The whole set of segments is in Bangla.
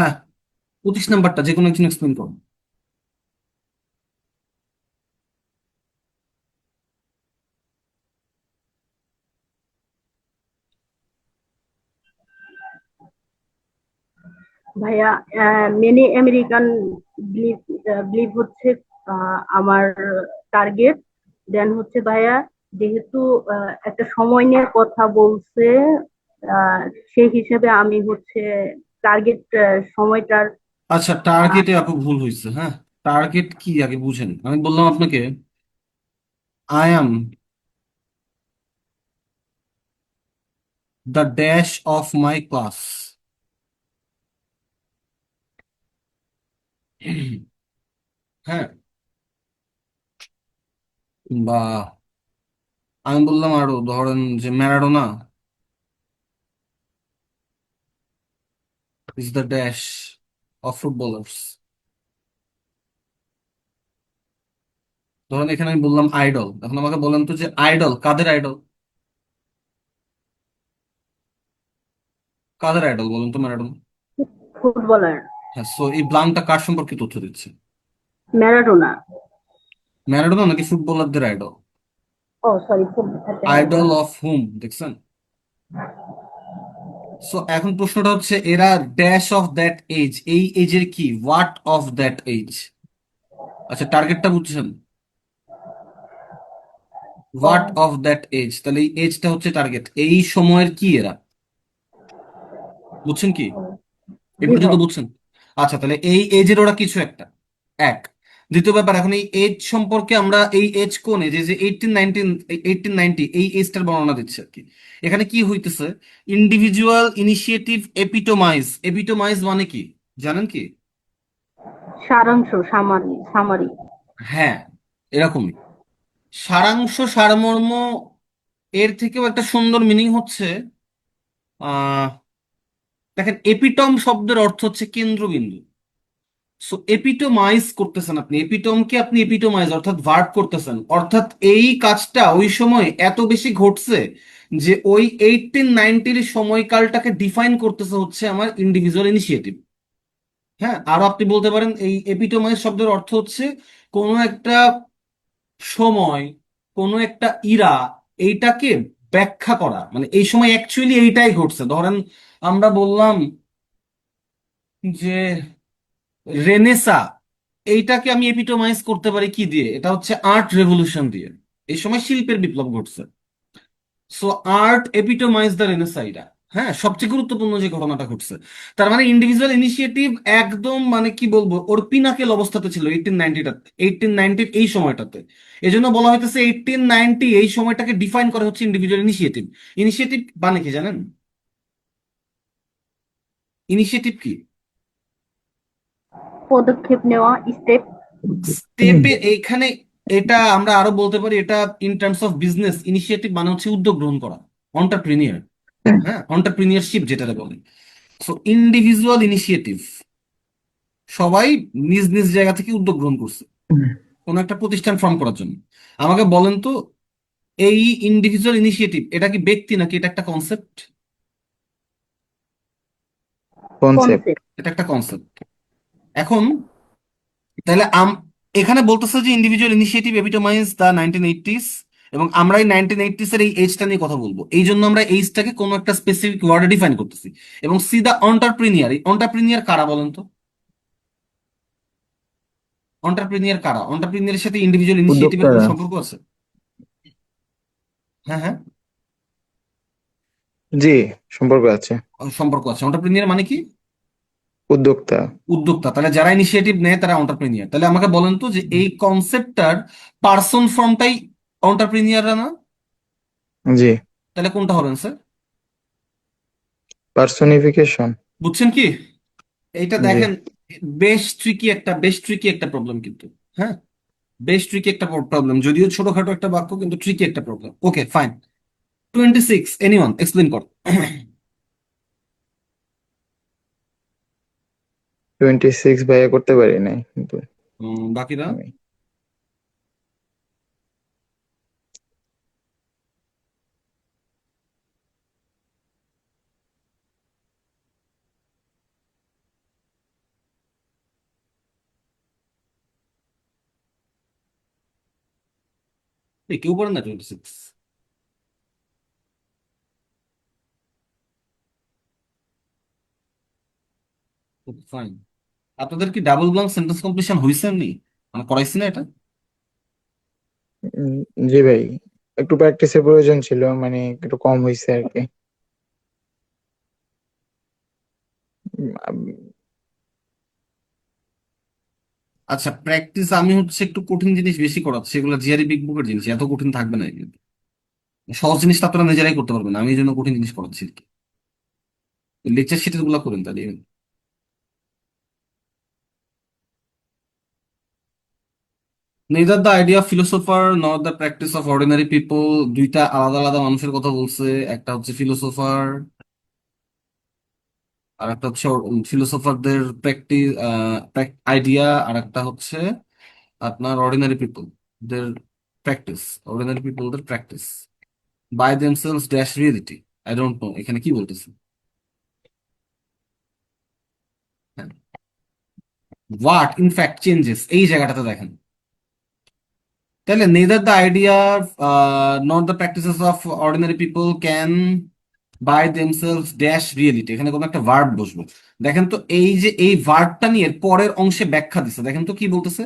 হ্যাঁ, 25 নাম্বারটা যে কোনো একজন এক্সপ্লেন করো। ভাইয়া, মেনি আমেরিকান বিলিভ বিলিভ হচ্ছে আমার টার্গেট। দেন হচ্ছে ভাইয়া, যেহেতু একটা সময় নিয়ে কথা বলছে, আহ, সেই হিসেবে আমি হচ্ছে টার্গেট সময়টার। আচ্ছা, টার্গেটে আপু ভুল হয়েছে। হ্যাঁ, টার্গেট কি আগে বুঝেন। আমি বললাম আপনাকে, I am the dash of my class. হ্যাঁ, বা আমি বললাম আরো ধরেন যে Maradona is the dash of footballers. ধরেন এখানে আমি বললাম আইডল, এখন আমাকে বলেন তো যে আইডল কাদের আইডল? কাদের আইডল বলুন তো, ম্যারাডোনা। ফুটবলার। হ্যাঁ, সো এই ব্লাঙ্কটা কার সম্পর্কে তথ্য দিচ্ছে? ম্যারাডোনা। ম্যারাডোনা নাকি ফুটবলারদের idol? Oh sorry, footballer. Idol of hmm, দেখছেন? সো এখন প্রশ্নটা হচ্ছে এরা ড্যাশ অফ দ্যাট এজ, এই এজের কি, হোয়াট অফ দ্যাট এজ। আচ্ছা, টার্গেটটা বুঝছেন? হোয়াট অফ দ্যাট এজ, তাহলে এই এজটা হচ্ছে টার্গেট, এই সময়ের কি এরা, বুঝছেন কি? এই জি পর্যন্ত ভাই। বুঝছেন? আচ্ছা, তাহলে এই এজের ওরা কিছু একটা। এক, দ্বিতীয় ব্যাপার, এখন এই এজ সম্পর্কে আমরা এই এজ কোন এজ, যে 18 19, 18 90, এই এজটার বর্ণনা দিচ্ছে আর কি। এখানে কি হইতেছে, ইন্ডিভিজুয়াল ইনিশিয়েটিভ এপিটোমাইজ। এপিটোমাইজ মানে কি জানেন কি? সারাংশ, সামারি সামারি। হ্যাঁ, এরকমই। সারাংশ, সারমর্ম, এর থেকেও একটা সুন্দর মিনিং হচ্ছে আহ দেখেন, এপিটম শব্দের অর্থ হচ্ছে কেন্দ্রবিন্দু। সো এপিটোমাইজ করতেছেন আপনি, এপিটমকে আপনি এপিটোমাইজ অর্থাৎ ভার্ব করতেছেন, অর্থাৎ এই কাজটা ওই সময় এত বেশি ঘটছে যে ওই 18 90-র সময়কালটাকে ডিফাইন করতেছে হচ্ছে আমার ইন্ডিভিজুয়াল ইনিশিয়েটিভ। হ্যাঁ, আরো আপনি বলতে পারেন এই এপিটোমাইজ শব্দের অর্থ হচ্ছে কোনো একটা সময়, কোনো একটা ইরা, এইটাকে ব্যাখ্যা করা, মানে এই সময় অ্যাকচুয়ালি এইটাই ঘটছে। ধরেন আমরা বললাম যে রেনেসা, এইটাকে আমি এপিটোমাইজ করতে পারি কি দিয়ে, এটা হচ্ছে আর্ট রেভলিউশন দিয়ে। এই সময় শিল্পের বিপ্লব ঘটছে। সো আর্ট এপিটোমাইজ দ্য রেনেসা, এটা হ্যাঁ সবচেয়ে গুরুত্বপূর্ণ যে ঘটনাটা ঘটছে। তার মানে ইন্ডিভিজুয়াল ইনিশিয়েটিভ একদম মানে কি বলবো ওর পিনাকেল অবস্থাতে ছিল 18 90টাতে, 18 90 এই সময়টাতে। এই জন্য বলা হইতেছে 18 90 এই সময়টাকে ডিফাইন করা হচ্ছে ইন্ডিভিজুয়াল ইনিশিয়েটিভ। ইনিশিয়েটিভ মানে কি জানেন? ইনিশিয়েটিভ কি? পদক্ষেপ নেওয়া, স্টেপ। স্টেপে এইখানে, এটা আমরা আরো বলতে পারি, এটা in terms of business initiative মানে হচ্ছে উদ্যোগ গ্রহণ করা, অন্টারপ্রিনিয়র। হ্যাঁ, অন্টারপ্রিনিয়রশিপ যেটা বলে। সো ইন্ডিভিজুয়াল ইনিশিয়েটিভ, সবাই নিজ নিজ জায়গা থেকে উদ্যোগ গ্রহণ করছে কোন একটা প্রতিষ্ঠান ফর্ম করার জন্য। আমাকে বলেন তো, এই ইন্ডিভিজুয়াল ইনিশিয়েটিভ এটা কি ব্যক্তি নাকি এটা একটা কনসেপ্ট? কনসেপ্ট। কনসেপ্ট। এটা একটা কনসেপ্ট। এখন তাহলে এখানে বলতেছে যে ইন্ডিভিজুয়াল ইনিশিয়েটিভ এপিটোমাইজ দ্য 1980s, এবং আমরা এই 1980s এর এই এজটা নিয়ে কথা বলবো, এই জন্য আমরা এইজটাকে কোনো একটা স্পেসিফিক ওয়ার্ডে ডিফাইন করতেছি। এবং সি দ্য অন্টারপ্রিনিয়ার, এই অন্টারপ্রিনিয়ার কারা বলেন তো? অন্টারপ্রিনিয়ার কারা? অন্টারপ্রিনিয়ারের সাথে ইন্ডিভিজুয়াল ইনিশিয়েটিভের কোনো উদ্যোক্তারা। সম্পর্ক আছে? হ্যাঁ হ্যাঁ, জি, সম্পর্ক আছে। সম্পর্ক আছে। অন্টারপ্রিনিয়ার মানে কি? উদ্যোক্তা। উদ্যোক্তা। তাহলে যারা ইনিশিয়েটিভ নেয় তারা অন্টারপ্রিনিয়ার। তাহলে আমাকে বলেন তো যে এই কনসেপ্টটার পার্সন ফর্মটাই অন্টারপ্রিনিয়াররা না? জি। তাহলে কোনটা হবেন স্যার? পার্সোনিফিকেশন। বুঝছেন কি? এইটা জি। দেখেন, বেশ ট্রিকি একটা প্রবলেম কিন্তু। হ্যাঁ, বেশ ট্রিকি একটা প্রবলেম, যদিও ছোটখাটো একটা বাক্য কিন্তু ট্রিকি একটা problem. Okay fine. 26, anyone explain কর। 26 ভাইয়া করতে পারি নাই কিন্তু বাকিরা? আমি কেউ পারেন না 26? ফাইন। আপনাদের কি ডাবল ব্লাঙ্ক সেন্টেন্স কমপ্লিশন হয়েছে এমনি? মানে করাইছি না এটা? উম, জি ভাই, একটু প্র্যাকটিসের প্রয়োজন ছিল, মানে একটু কম হয়েছে আর কি। উম, আচ্ছা, প্র্যাকটিস আমি হচ্ছে একটু কঠিন জিনিস বেশি করাচ্ছি, সেগুলো জিআরই বিগ বুকের জিনিস, এত কঠিন থাকবে না এগুলো। সহজ জিনিসটা আপনারা নিজেরাই করতে পারবেন, আমি এই জন্য কঠিন জিনিস করাচ্ছি আর কি। লেকচার শিটের গুলো করেন তাহলে। Neither the idea of philosopher not the practice of ordinary people. দুইটা আলাদা আলাদা মানুষের কথা বলছে। একটা হচ্ছে ফিলোসোফার, আর একটা হচ্ছে ফিলোসোফারদের প্র্যাকটিস আইডিয়া, আর একটা হচ্ছে আপনার অর্ডিনারি পিপল দের প্র্যাকটিস। অর্ডিনারি পিপলদের practice by themselves dash reality. I don't know এখানে কি বলতেছে। হোয়াট ইনফ্যাক্ট চেঞ্জেস, এই জায়গাটাতে দেখেন। তাহলে neither the idea not the practices of ordinary people can by themselves dash reality, এখানে কোনো একটা ভার্ব বসবো। দেখেন তো এই যে এই ভার্বটা নিয়ে পরের অংশে ব্যাখ্যা দিছে, দেখেন তো কি বলতেছে।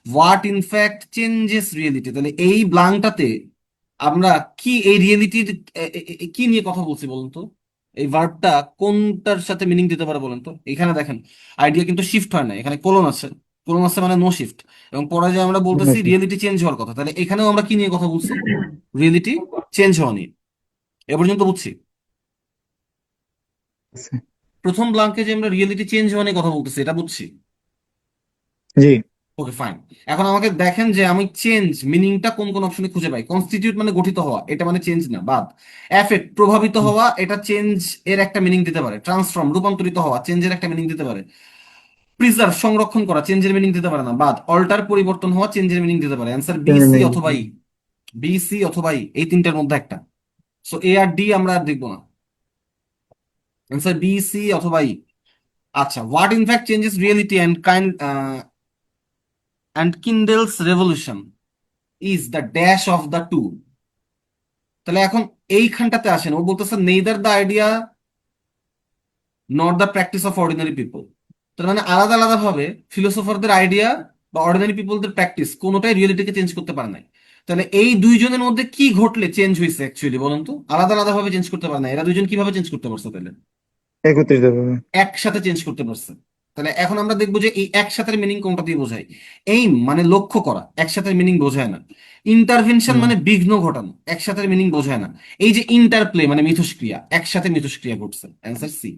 হোয়াট ইনফ্যাক্ট চেঞ্জেস রিয়েলিটি, তাহলে এই ব্লাঙ্কটাতে আমরা কি এই রিয়েলিটির কি নিয়ে কথা বলছি বলুন তো। এই ভার্বটা কোনটার সাথে মিনিং দিতে পারে বলেন তো। এখানে দেখেন আইডিয়া কিন্তু শিফট হয় না, এখানে কোলন আছে। কোলন আছে মানে নো শিফট। এবং পরে যে আমরা বলতেছি রিয়েলিটি চেঞ্জ হওয়ার কথা, তাহলে এখানেও আমরা কি নিয়ে কথা বলছি? রিয়েলিটি চেঞ্জ হওয়া নিয়ে। এ পর্যন্ত বুঝছি। প্রথম ব্লাঙ্কে যে আমরা রিয়েলিটি চেঞ্জ হওয়া নিয়ে কথা বলতেছি, এটা বুঝছি। জি। Okay fine. এখন আমাকে দেখেন যে আমি চেঞ্জ মিনিংটা কোন কোন অপশনে খুঁজে পাই। কনস্টিটিউট মানে গঠিত হওয়া, এটা মানে চেঞ্জ না, বাদ। এফেক্ট প্রভাবিত হওয়া, এটা চেঞ্জ এর একটা মিনিং দিতে পারে। ট্রান্সফর্ম রূপান্তরিত হওয়া, চেঞ্জের একটা মিনিং দিতে পারে। প্রিজার্ভ সংরক্ষণ করা, চেঞ্জের মিনিং দিতে পারে না, বাদ। অল্টার পরিবর্তন হওয়া, চেঞ্জের মিনিং দিতে পারে। অ্যান্সার বি সি অথবা ই। বি সি অথবা ই, এই তিনটার মধ্যে একটা। সো এ আর ডি আমরা আর দেখবো না। অ্যান্সার বি সি অথবা ই। আচ্ছা, what in fact changes reality and kindles revolution is the dash of the two. তাহলে এখন এইখানটাতে আসেন, ও বলতেছে neither the idea not the practice of ordinary people. তার মানে আলাদা আলাদা ভাবে ফিলোসোফারদের আইডিয়া বা অর্ডিনারি পিপলদের প্র্যাকটিস কোনোটাই রিয়েলিটিকে চেঞ্জ করতে পারে নাই। তাহলে এই দুইজনের মধ্যে কি ঘটলে চেঞ্জ হয়েছে অ্যাকচুয়ালি বলুন তো। আলাদা আলাদা ভাবে চেঞ্জ করতে পারে না, এরা দুইজন কিভাবে চেঞ্জ করতে পারছে তাহলে? একত্রিত ভাবে। একসাথে চেঞ্জ করতে পারছে। তাহলে এখন আমরা দেখবো যে এই একসাথে মিনিং কোনটা দিয়ে বোঝায়। এইম মানে লক্ষ্য করা, একসাথে মিনিং বোঝায় না। ইন্টারভেনশন হুম। মানে বিঘ্ন ঘটানো, একসাথে মিনিং বোঝায় না। এই যে ইন্টারপ্লে মানে মিথস্ক্রিয়া, একসাথে মিথস্ক্রিয়া ঘটছে। Answer C.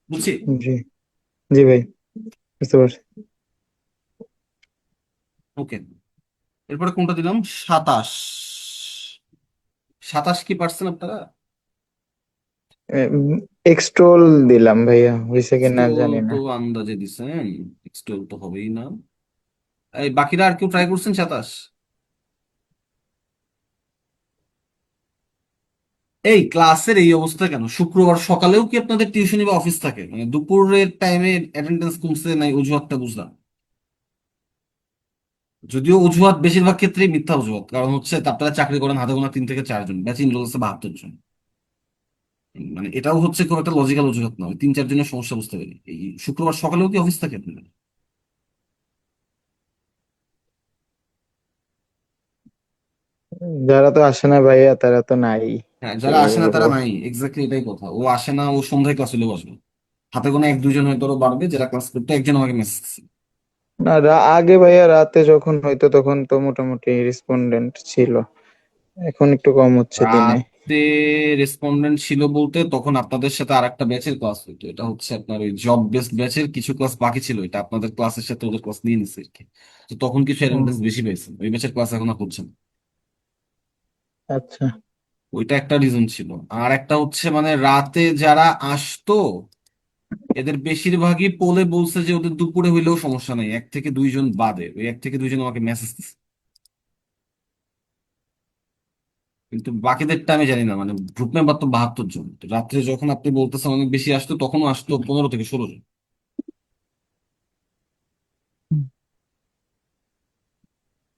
বুঝছি? জি। জি ভাই, বুঝতে পারছি। ওকে। এরপরে কোনটা দিলাম? 27। 27 কি পারছেন আপনারা? এক্সট্রোল দিলাম ভাইয়া, হয়েছে কি না এক্সটোল জানি তো না। আন্দাজে দিছেন। এক্সটোল তো হবেই না। এই বাকিরা আর কেউ ট্রাই করছেন 27? এই ক্লাসের এই অবস্থা কেন? শুক্রবার সকালেও কি আপনাদের টিউশনি বা অফিস থাকে? মানে দুপুরের টাইমে অ্যাটেন্ডেন্স কমছে নাই, অজুহাতটা বুঝলাম। যদিও অজুহাত বেশিরভাগ ক্ষেত্রেই মিথ্যা অজুহাত, কারণ হচ্ছে আপনারা চাকরি করেন হাতে গোনা 3 থেকে 4 জন, ব্যাচ ইনরোল আছে 72 জন। মানে এটাও হচ্ছে খুব একটা লজিক্যাল অজুহাত নয়, 3-4 জনের সমস্যা বুঝতে পারি। এই শুক্রবার সকালেও কি অফিস থাকে আপনাদের? যারা তো আসে না ভাইয়া তারা তো নাই। হ্যাঁ, যারা কিভাবে আসে না তারা বলবো? নাই, এক্স্যাক্টলি এটাই কথা। ও আসে না, ও সন্ধ্যায় ক্লাস হলেও আসবে। হাতে গোনা 1-2 জন হয়তো আরো বাড়বে যারা ক্লাস করতে। একজন আমাকে মেসেজ। না, আগে ভাইয়া রাতে যখন হইতো তখন তো মোটামুটি রেসপন্ডেন্ট ছিল, এখন একটু কম হচ্ছে দিনে। রাতে রেসপন্ডেন্ট ছিল বলতে তখন আপনাদের সাথে আর একটা ব্যাচের ক্লাস হইতো, এটা হচ্ছে আপনার ওই জব বেসড ব্যাচের কিছু ক্লাস বাকি ছিল, এটা আপনাদের ক্লাসের সাথে ওদের ক্লাস নিয়ে নিছে আর কি। তো তখন কিছু হুম। অ্যাটেন্ডেন্স বেশি পেয়েছে, ওই ব্যাচের ক্লাস এখন আর হচ্ছে না। আচ্ছা। ওইটা একটা রিজন ছিল। আর একটা হচ্ছে মানে রাতে যারা আসতো এদের বেশিরভাগই পোলে বলছে যে ওদের দুপুরে হইলেও সমস্যা নেই, 1 থেকে 2 জন বাদে। ওই 1 থেকে 2 জন আমাকে মেসেজ দিচ্ছে। কিন্তু বাকিদেরটা আমি জানি না, মানে গ্রুপ মেম্বার তো 72 জন। তো রাত্রে যখন আপনি বলতেছেন অনেক বেশি আসতো, তখনও আসতো 15 থেকে 16 জন।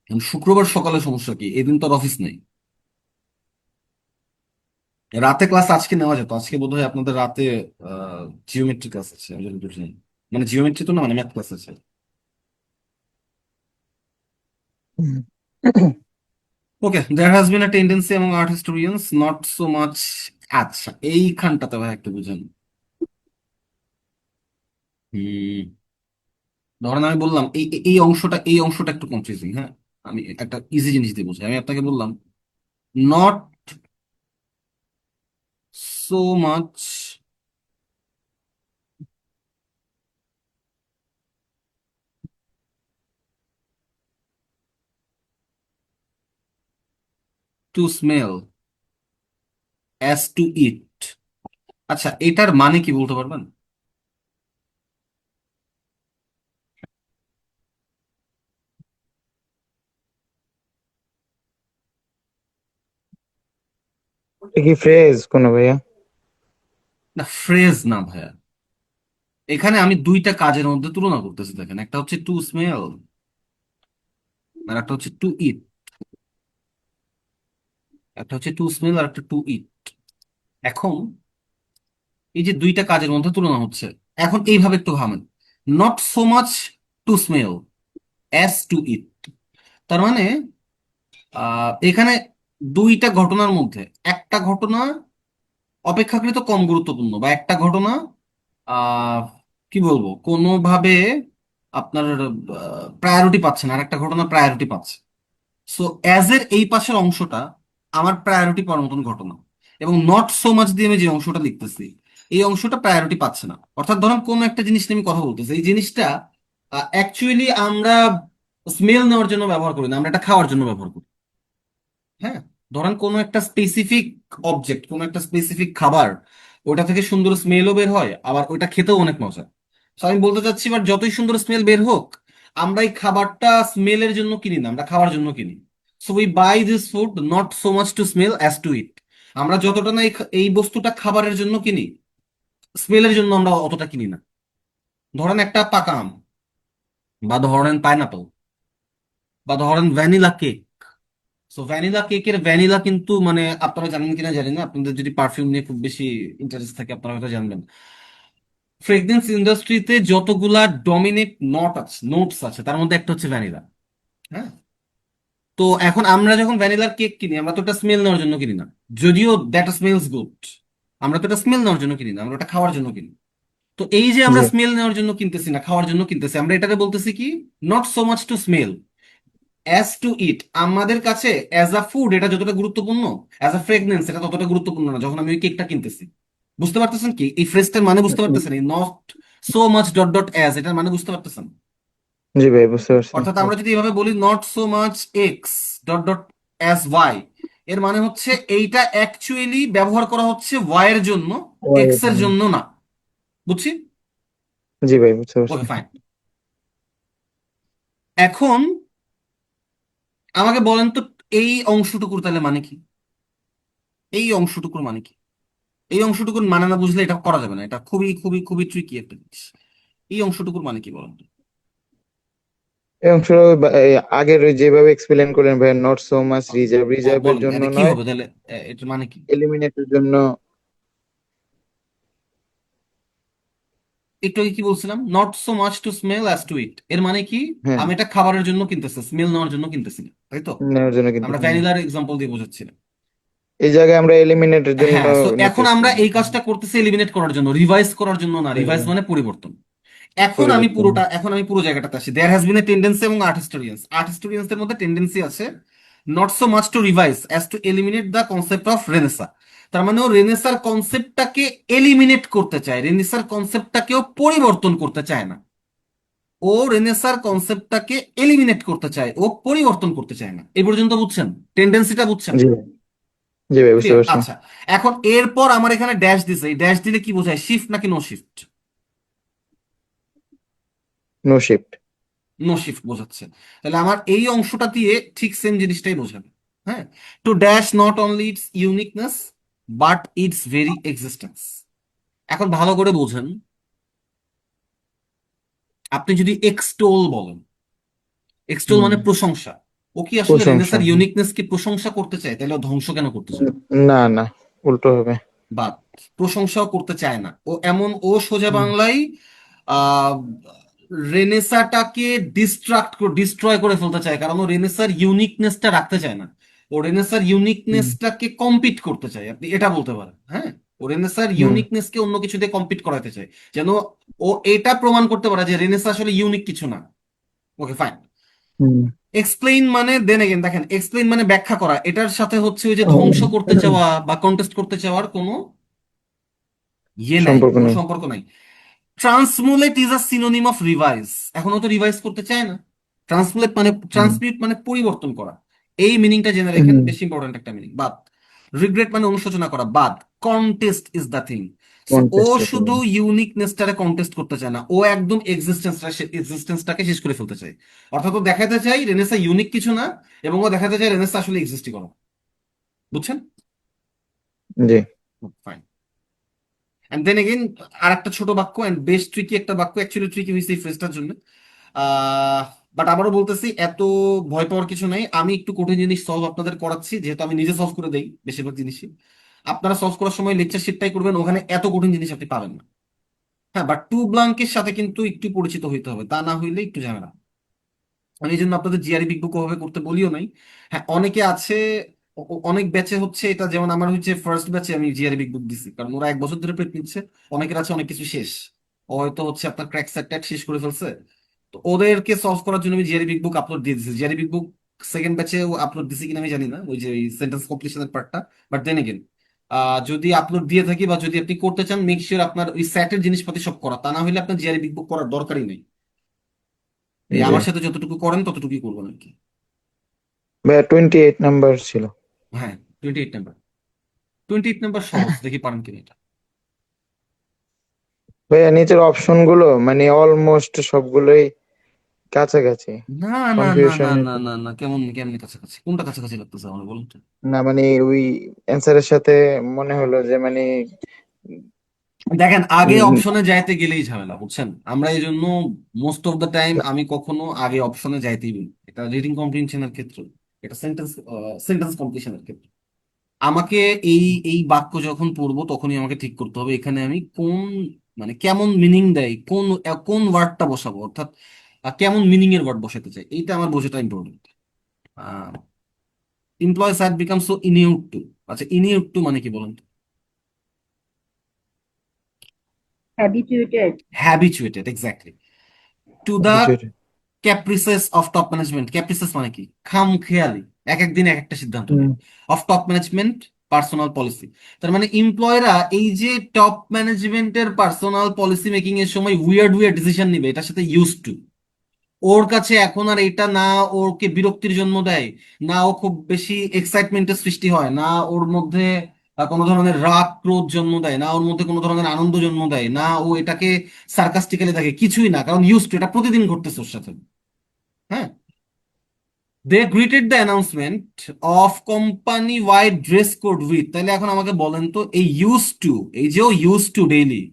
এখন শুক্রবার সকালে সমস্যা কি? এদিন তো আর অফিস নেই। রাতে ক্লাস আজকে নেওয়া যেত, আজকে বোধহয় আপনাদের রাতে জিওমেট্রি ক্লাস আছে, আমি যতদূর জানি। মানে জিওমেট্রি তো না, মানে ম্যাথ ক্লাস আছে। Hmm. Okay, there has been a tendency among art historians not so much. আচ্ছা, এইখানটাতে ভাই একটু বুঝেন। হুম, ধরেন আমি বললাম এই অংশটা একটু কনফিউজিং, হ্যাঁ। আমি একটা ইজি জিনিস দিয়ে বুঝাই, আমি আপনাকে বললাম not so much to smell as to eat. আচ্ছা, এটার মানে কি বলতে পারবেন? এটা কি ফ্রেজ কোনো ভাইয়া? না, ফ্রেজ না ভাইয়া। এখানে আমি দুইটা কাজের মধ্যে তুলনা করতেছি, দেখেন, একটা হচ্ছে টু স্মেল আর একটা হচ্ছে টু ইট। একটা হচ্ছে টু স্মেল আর একটা টু ইট। এখন এই যে দুইটা কাজের মধ্যে তুলনা হচ্ছে, এখন এইভাবে একটু ভাবেন, not so much to smell as to eat. তার মানে এখানে দুইটা ঘটনার মধ্যে একটা ঘটনা অপেক্ষাকৃত কম গুরুত্বপূর্ণ, বা একটা ঘটনা আহ কি বলবো, কোনোভাবে আপনার প্রায়োরিটি পাচ্ছে না, আর একটা ঘটনা প্রায়োরিটি পাচ্ছে। সো অ্যাজ এর এই পাশের অংশটা আমার প্রায়োরিটি পাওয়ার মতন ঘটনা, এবং নট সো মাচ দিয়ে আমি যে অংশটা লিখতেছি এই অংশটা প্রায়োরিটি পাচ্ছে না। অর্থাৎ ধরুন কোন একটা জিনিস নিয়ে আমি কথা বলতেছি, এই জিনিসটা অ্যাকচুয়ালি আমরা স্মেল নেওয়ার জন্য ব্যবহার করি না, আমরা এটা খাওয়ার জন্য ব্যবহার করি। হ্যাঁ, ধরেন কোনো একটা স্পেসিফিক অবজেক্ট, কোনো একটা স্পেসিফিক খাবার, ওটা থেকে সুন্দর স্মেলও বের হয়, আবার ওটা খেতেও অনেক মজা। তো আমি বলতে চাচ্ছি, এবার যতই সুন্দর স্মেল বের হোক, আমরা এই খাবারটা স্মেলের জন্য কিনি না, আমরা খাওয়ার জন্য কিনি। So we buy this food not so much to smell as to eat. আমরা যতটা না এই বস্তুটা খাবারের জন্য কিনি, স্মেলের জন্য আমরা অতটা কিনি না। ধরেন একটা পাকা আম, বা ধরেন পাইনাপল, বা ধরেন ভ্যানিলা কেক। সো ভ্যানিলা কেকের ভ্যানিলা কিন্তু, মানে আপনারা জানেন কিনা জানি না, আপনাদের যদি পারফিউম নিয়ে খুব বেশি ইন্টারেস্ট থাকে আপনারা হয়তো জানবেন, ফ্রেগনেন্স ইন্ডাস্ট্রিতে যতগুলা ডমিনেট নোটস আছে তার মধ্যে একটা হচ্ছে ভ্যানিলা। হ্যাঁ, তো এখন আমরা যখন ভ্যানিলার কেক কিনি, আমরা তো এটা স্মেল নেওয়ার জন্য কিনি না, যদিও দ্যাট স্মেলস গুড। আমরা তো এটা স্মেল নেওয়ার জন্য কিনি না, আমরা ওটা খাওয়ার জন্য কিনি। তো এই যে আমরা জি। স্মেল নেওয়ার জন্য কিনতেছি না, খাওয়ার জন্য কিনতেছি, আমরা এটাকে বলতেছি কি, not so much to smell as to eat. আমাদের কাছে অ্যাজ আ ফুড এটা যতটা গুরুত্বপূর্ণ, অ্যাজ আ ফ্রেগনেন্স এটা ততটা গুরুত্বপূর্ণ না যখন আমি ওই কেকটা কিনতেছি। বুঝতে পারতেছেন কি এই ফ্রেজটার মানে? বুঝতে পারতেছেন এই not so much dot dot as এটার মানে বুঝতে পারতেছেন? জি ভাই, বুঝতে পারছি। অর্থাৎ আমরা যদি এভাবে বলি not so much x dot dot as y, এর মানে হচ্ছে এইটা অ্যাকচুয়ালি ব্যবহার করা হচ্ছে ওয়াই এর জন্য, এক্স এর জন্য না। বুঝছি? জি ভাই, বুঝতে পারছি। ওকে, ফাইন। এখন আমাকে বলেন তো, এই অংশটুকুর তাহলে মানে কি? এই অংশটুকুর মানে কি? এই অংশটুকুর মানে না বুঝলে এটা করা যাবে না, এটা খুবই খুবই খুবই ট্রিকি একটা জিনিস। এই অংশটুকুর মানে কি বলেন তো? এই অংশটা আগের ওই যেভাবে এক্সপ্লেন করলেন ভাই, নট সো মাচ রিজার্ভ, রিজার্ভের বলেন জন্য এটা কি নয়, হবে তাহলে? এটার মানে কি? এলিমিনেটের জন্য। একটু আগে কি বলছিলাম, not so much to smell as to eat, এর মানে কি? হ্যাঁ, আমি এটা খাবারের জন্য কিনতেছি, স্মেল নেওয়ার জন্য কিনতেছি না, তাই তো? নেওয়ার জন্য কিন্তু আমরা হ্যাঁ। ভ্যানিলার এক্সাম্পল দিয়ে বোঝাচ্ছিলাম। এই জায়গায় আমরা এলিমিনেটের জন্য হ্যাঁ, সো এখন নিতেছি। আমরা এই কাজটা করতেছি এলিমিনেট করার জন্য, রিভাইজ করার জন্য না, রিভাইজ হ্যাঁ, মানে পরিবর্তন। পরিবর্তন। এখন আমি পুরো জায়গাটাতে আসি। There has been a tendency এবং আর্ট হিস্টোরিয়ানসদের মধ্যে টেন্ডেন্সি আছে not so much to revise as to eliminate the concept of renaissance. তার মানে ও রেনেসার কনসেপ্টটাকে এলিমিনেট করতে চায়, রেনেসার কনসেপ্টটাকেও পরিবর্তন করতে চায় না। ও রেনেসার কনসেপ্টটাকে এলিমিনেট করতে চায়, ও পরিবর্তন করতে চায় না। এই পর্যন্ত বুঝছেন? টেন্ডেন্সিটা বুঝছেন? জি, জি ভাই, বুঝতে ক্লিয়ার? পারছি। আচ্ছা, এখন এরপর আমার এখানে ড্যাশ দিছে, এই ড্যাশ দিলে কি বোঝায়, শিফট নাকি no shift? No shift. No shift বোঝাচ্ছে। তাহলে আমার এই অংশটা দিয়ে ঠিক সেম জিনিসটাই বোঝাবে। হ্যাঁ, to dash not only its uniqueness but its very existence. এখন ভালো করে বোঝেন, আপনি যদি এক্সটোল বলেন, এক্সটোল হুম। মানে প্রশংসা, ও কি আসলে প্রশংসা। রেনেসার ইউনিকনেস কে প্রশংসা করতে চায়? তাহলে ও ধ্বংস কেন করতে চায়? না না, উল্টো হবে। বা প্রশংসাও করতে চায় না ও, এমন ও সোজা হুম। বাংলায় আহ রেনেসাটাকে ডিস্ট্রয় করে ফেলতে চায়, কারণ ও রেনেসার ইউনিকনেসটা রাখতে চায় না। ও রেনেসার হুম। ইউনিকনেসটাকে কম্পিট করতে চায়, আপনি এটা বলতে পারেন। হ্যাঁ, ও রেনেসার হুম। ইউনিকনেসকে অন্য কিছু দিয়ে কম্পিট করাতে চায়, যেন ও এটা প্রমাণ করতে পারে যে রেনেসা আসলে ইউনিক কিছু না। Okay fine. হুম। এক্সপ্লেইন মানে দেন এগেন, দেখেন এক্সপ্লেইন মানে ব্যাখ্যা করা, এটার সাথে হচ্ছে ওই যে ধ্বংস করতে হুম। চাওয়া বা কন্টেস্ট করতে চাওয়ার কোনো ইয়ে নাই, সম্পর্ক কোনো নেই। সম্পর্ক নাই। Transmute is a synonym of revise. এখন ও তো রিভাইজ করতে চায় না। ট্রান্সমুলেট মানে, হুম। ট্রান্সমিট মানে পরিবর্তন করা। এই মিনিংটা জেনে রেখেন, হুম। বেশি ইম্পর্টেন্ট একটা মিনিং। বাদ। রিগ্রেট মানে অনুশোচনা করা, বাদ। Contest is the thing. So ও কন্টেস্ট আছে। শুধু ইউনিকনেসটারে কন্টেস্ট করতে চায় না, ও একদম এক্সিস্টেন্সটাকে শেষ করে ফেলতে চায়। অর্থাৎ ও দেখাতে চাই রেনেসা ইউনিক কিছু না, এবং ও দেখাতে চায় রেনেসা আসলে এক্সিস্টই করে না। বুঝছেন? জি। ফাইন। এন্ড দেন এগেইন আর একটা ছোট বাক্য, এন্ড বেশ ট্রিকি একটা বাক্য, অ্যাকচুয়ালি ট্রিকি হয়েছে এই ফ্রেজটার জন্য। আহ বাট আবারও বলতেছি, এত ভয় পাওয়ার কিছু নাই। আমি একটু কঠিন জিনিস সলভ আপনাদের করাচ্ছি, যেহেতু আমি নিজে সলভ করে দেই বেশিরভাগ জিনিসই। আপনারা সলভ করার সময় লেকচার শিটটাই করবেন, ওখানে এত কঠিন জিনিস আপনি পাবেন না। হ্যাঁ, বাট টু ব্লাঙ্কের সাথে কিন্তু একটু পরিচিত হইতে হবে, তা না হইলে একটু ঝামেলা। আমি এই জন্য আপনাদের জিআরই বিগ বুক ওভাবে করতে বলিও নাই। হ্যাঁ, অনেকে আছে, অনেক ব্যাচে হচ্ছে এটা, যেমন আমার হচ্ছে ফার্স্ট ব্যাচে আমি জিআরই বিগ বুক দিছি, কারণ ওরা 1 বছর ধরে প্রেপ নিচ্ছে। অনেকের আছে অনেক কিছু শেষ, ও হয়তো হচ্ছে আপনার ক্র্যাক সেট শেষ করে ফেলছে। তো ওদেরকে সলভ করার জন্য আমি জিআরই বিগ বুক আপলোড দিয়ে দিছি। জিআরই বিগ বুক সেকেন্ড ব্যাচে আপলোড দিছি কিনা আমি জানি না, ওই যে সেন্টেন্স কমপ্লিশনের পার্টটা। বাট দেন এগেন, যদি আপলোড দিয়ে থাকি বা যদি আপনি করতে চান, মেক শিওর আপনার ওই সেটের জিনিসপাতি সব করা, তা না হলে আপনার জিআরই বিগ বুক করার দরকারই নেই। এই জি আমার সাথে যতটুকু করেন ততটুকুই করবেন আর কি। ভাইয়া, 28 নাম্বার ছিল। হ্যাঁ, 28 নাম্বার। 28 নাম্বার সহজ, দেখি পারেন কিনা এটা। ভাইয়া, নিচের অপশন গুলো মানে অলমোস্ট সবগুলোই কাছাকাছি। না না না না কনফিউশন। না না না, কেমন কেমনি কাছাকাছি? কোনটা কাছাকাছি লাগতেছে আমার, বলুন তো। না মানে ওই অ্যান্সারের সাথে মনে হলো যে মানে দেখেন, আগে উম, অপশনে যাইতে গেলেই ঝামেলা, বুঝছেন? আমরা এই জন্য মোস্ট অফ দ্য টাইম আমি কখনো আগে অপশনে যাইতেই বলি। এটা রিডিং কম্প্রিহেনশনের ক্ষেত্রে, এটা সেন্টেন্স সেন্টেন্স কমপ্লিশনের ক্ষেত্রে। আমাকে এই এই বাক্য যখন পড়বো তখনই আমাকে ঠিক করতে হবে এখানে আমি কোন, মানে কেমন মিনিং দেয়, কোন কোন ওয়ার্ডটা বসাবো, অর্থাৎ কেমন মিনিং এর ওয়ার্ড বসাতে চাই, এইটা আমার বোঝাটা important. Employees had become so inured to. আচ্ছা, ইনিউড টু মানে কি বলেন তো? Habituated. Habituated, exactly, to the habituated। Caprices of top management. Caprices মানে কি? খামখেয়ালি, এক একদিন এক একটা সিদ্ধান্ত হুম। নেয়। Of top management personal policy. তার মানে এমপ্লয়রা এই যে টপ ম্যানেজমেন্টের পার্সোনাল পলিসি মেকিং এর সময় উইয়ার্ড উইয়ার্ড ডিসিশন নিবে, এটার সাথে ইউজ টু। ওর কাছে এখন আর এটা না ওকে বিরক্তির জন্ম দেয়, না ও খুব বেশি এক্সাইটমেন্টের সৃষ্টি হয়, না ওর মধ্যে কোনো ধরনের রাগ ক্রোধ জন্ম দেয়, না ওর মধ্যে কোনো ধরনের আনন্দ জন্ম দেয়, না ও এটাকে সার্কাস্টিক্যালি দেখে, কিছুই না, কারণ ইউজ টু, এটা প্রতিদিন ঘটতেছে ওর সাথে। হ্যাঁ, they greeted the announcement of company wide dress code with. তাহলে এখন আমাকে বলেন তো, এই ইউজ টু, এই যে ও ইউজ টু ডেইলি,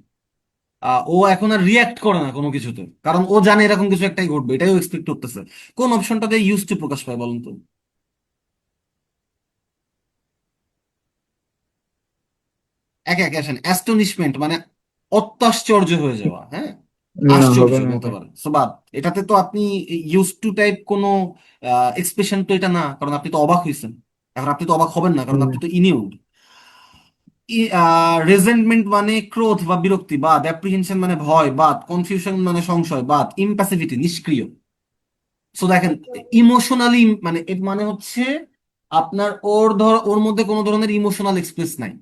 ও এখন আর রিয়াক্ট করে না কোনো কিছুতে, কারণ ও জানে এরকম কিছু একটাই ঘটবে, এটাই ও এক্সপেক্ট করতেছে। কোন অপশনটাতে ইউজ টু প্রকাশ পায় বলেন তো? একে একে আসেন। অ্যাস্টনিশমেন্ট মানে অত্যাশ্চর্য হয়ে যাওয়া, হ্যাঁ, না, আশ্চর্য হবে না বলতে এটা। পারেন। সো বাদ, এটাতে তো আপনি ইউজ টু টাইপ কোনো এক্সপ্রেশন তো এটা না, কারণ আপনি তো অবাক হয়েছেন। এখন আপনি তো অবাক হবেন না, কারণ হুম। আপনি তো ইনিউড। রেজেন্টমেন্ট মানে ক্রোধ বা বিরক্তি, বাদ। অ্যাপ্রিহেনশন মানে ভয়, বাদ। কনফিউশন মানে সংশয়, বাদ। ইম্প্যাসিভিটি নিষ্ক্রিয়। সো দেখেন, ইমোশনালি মানে এর মানে হচ্ছে আপনার ওর মধ্যে কোনো ধরনের ইমোশনাল এক্সপ্রেস নাই,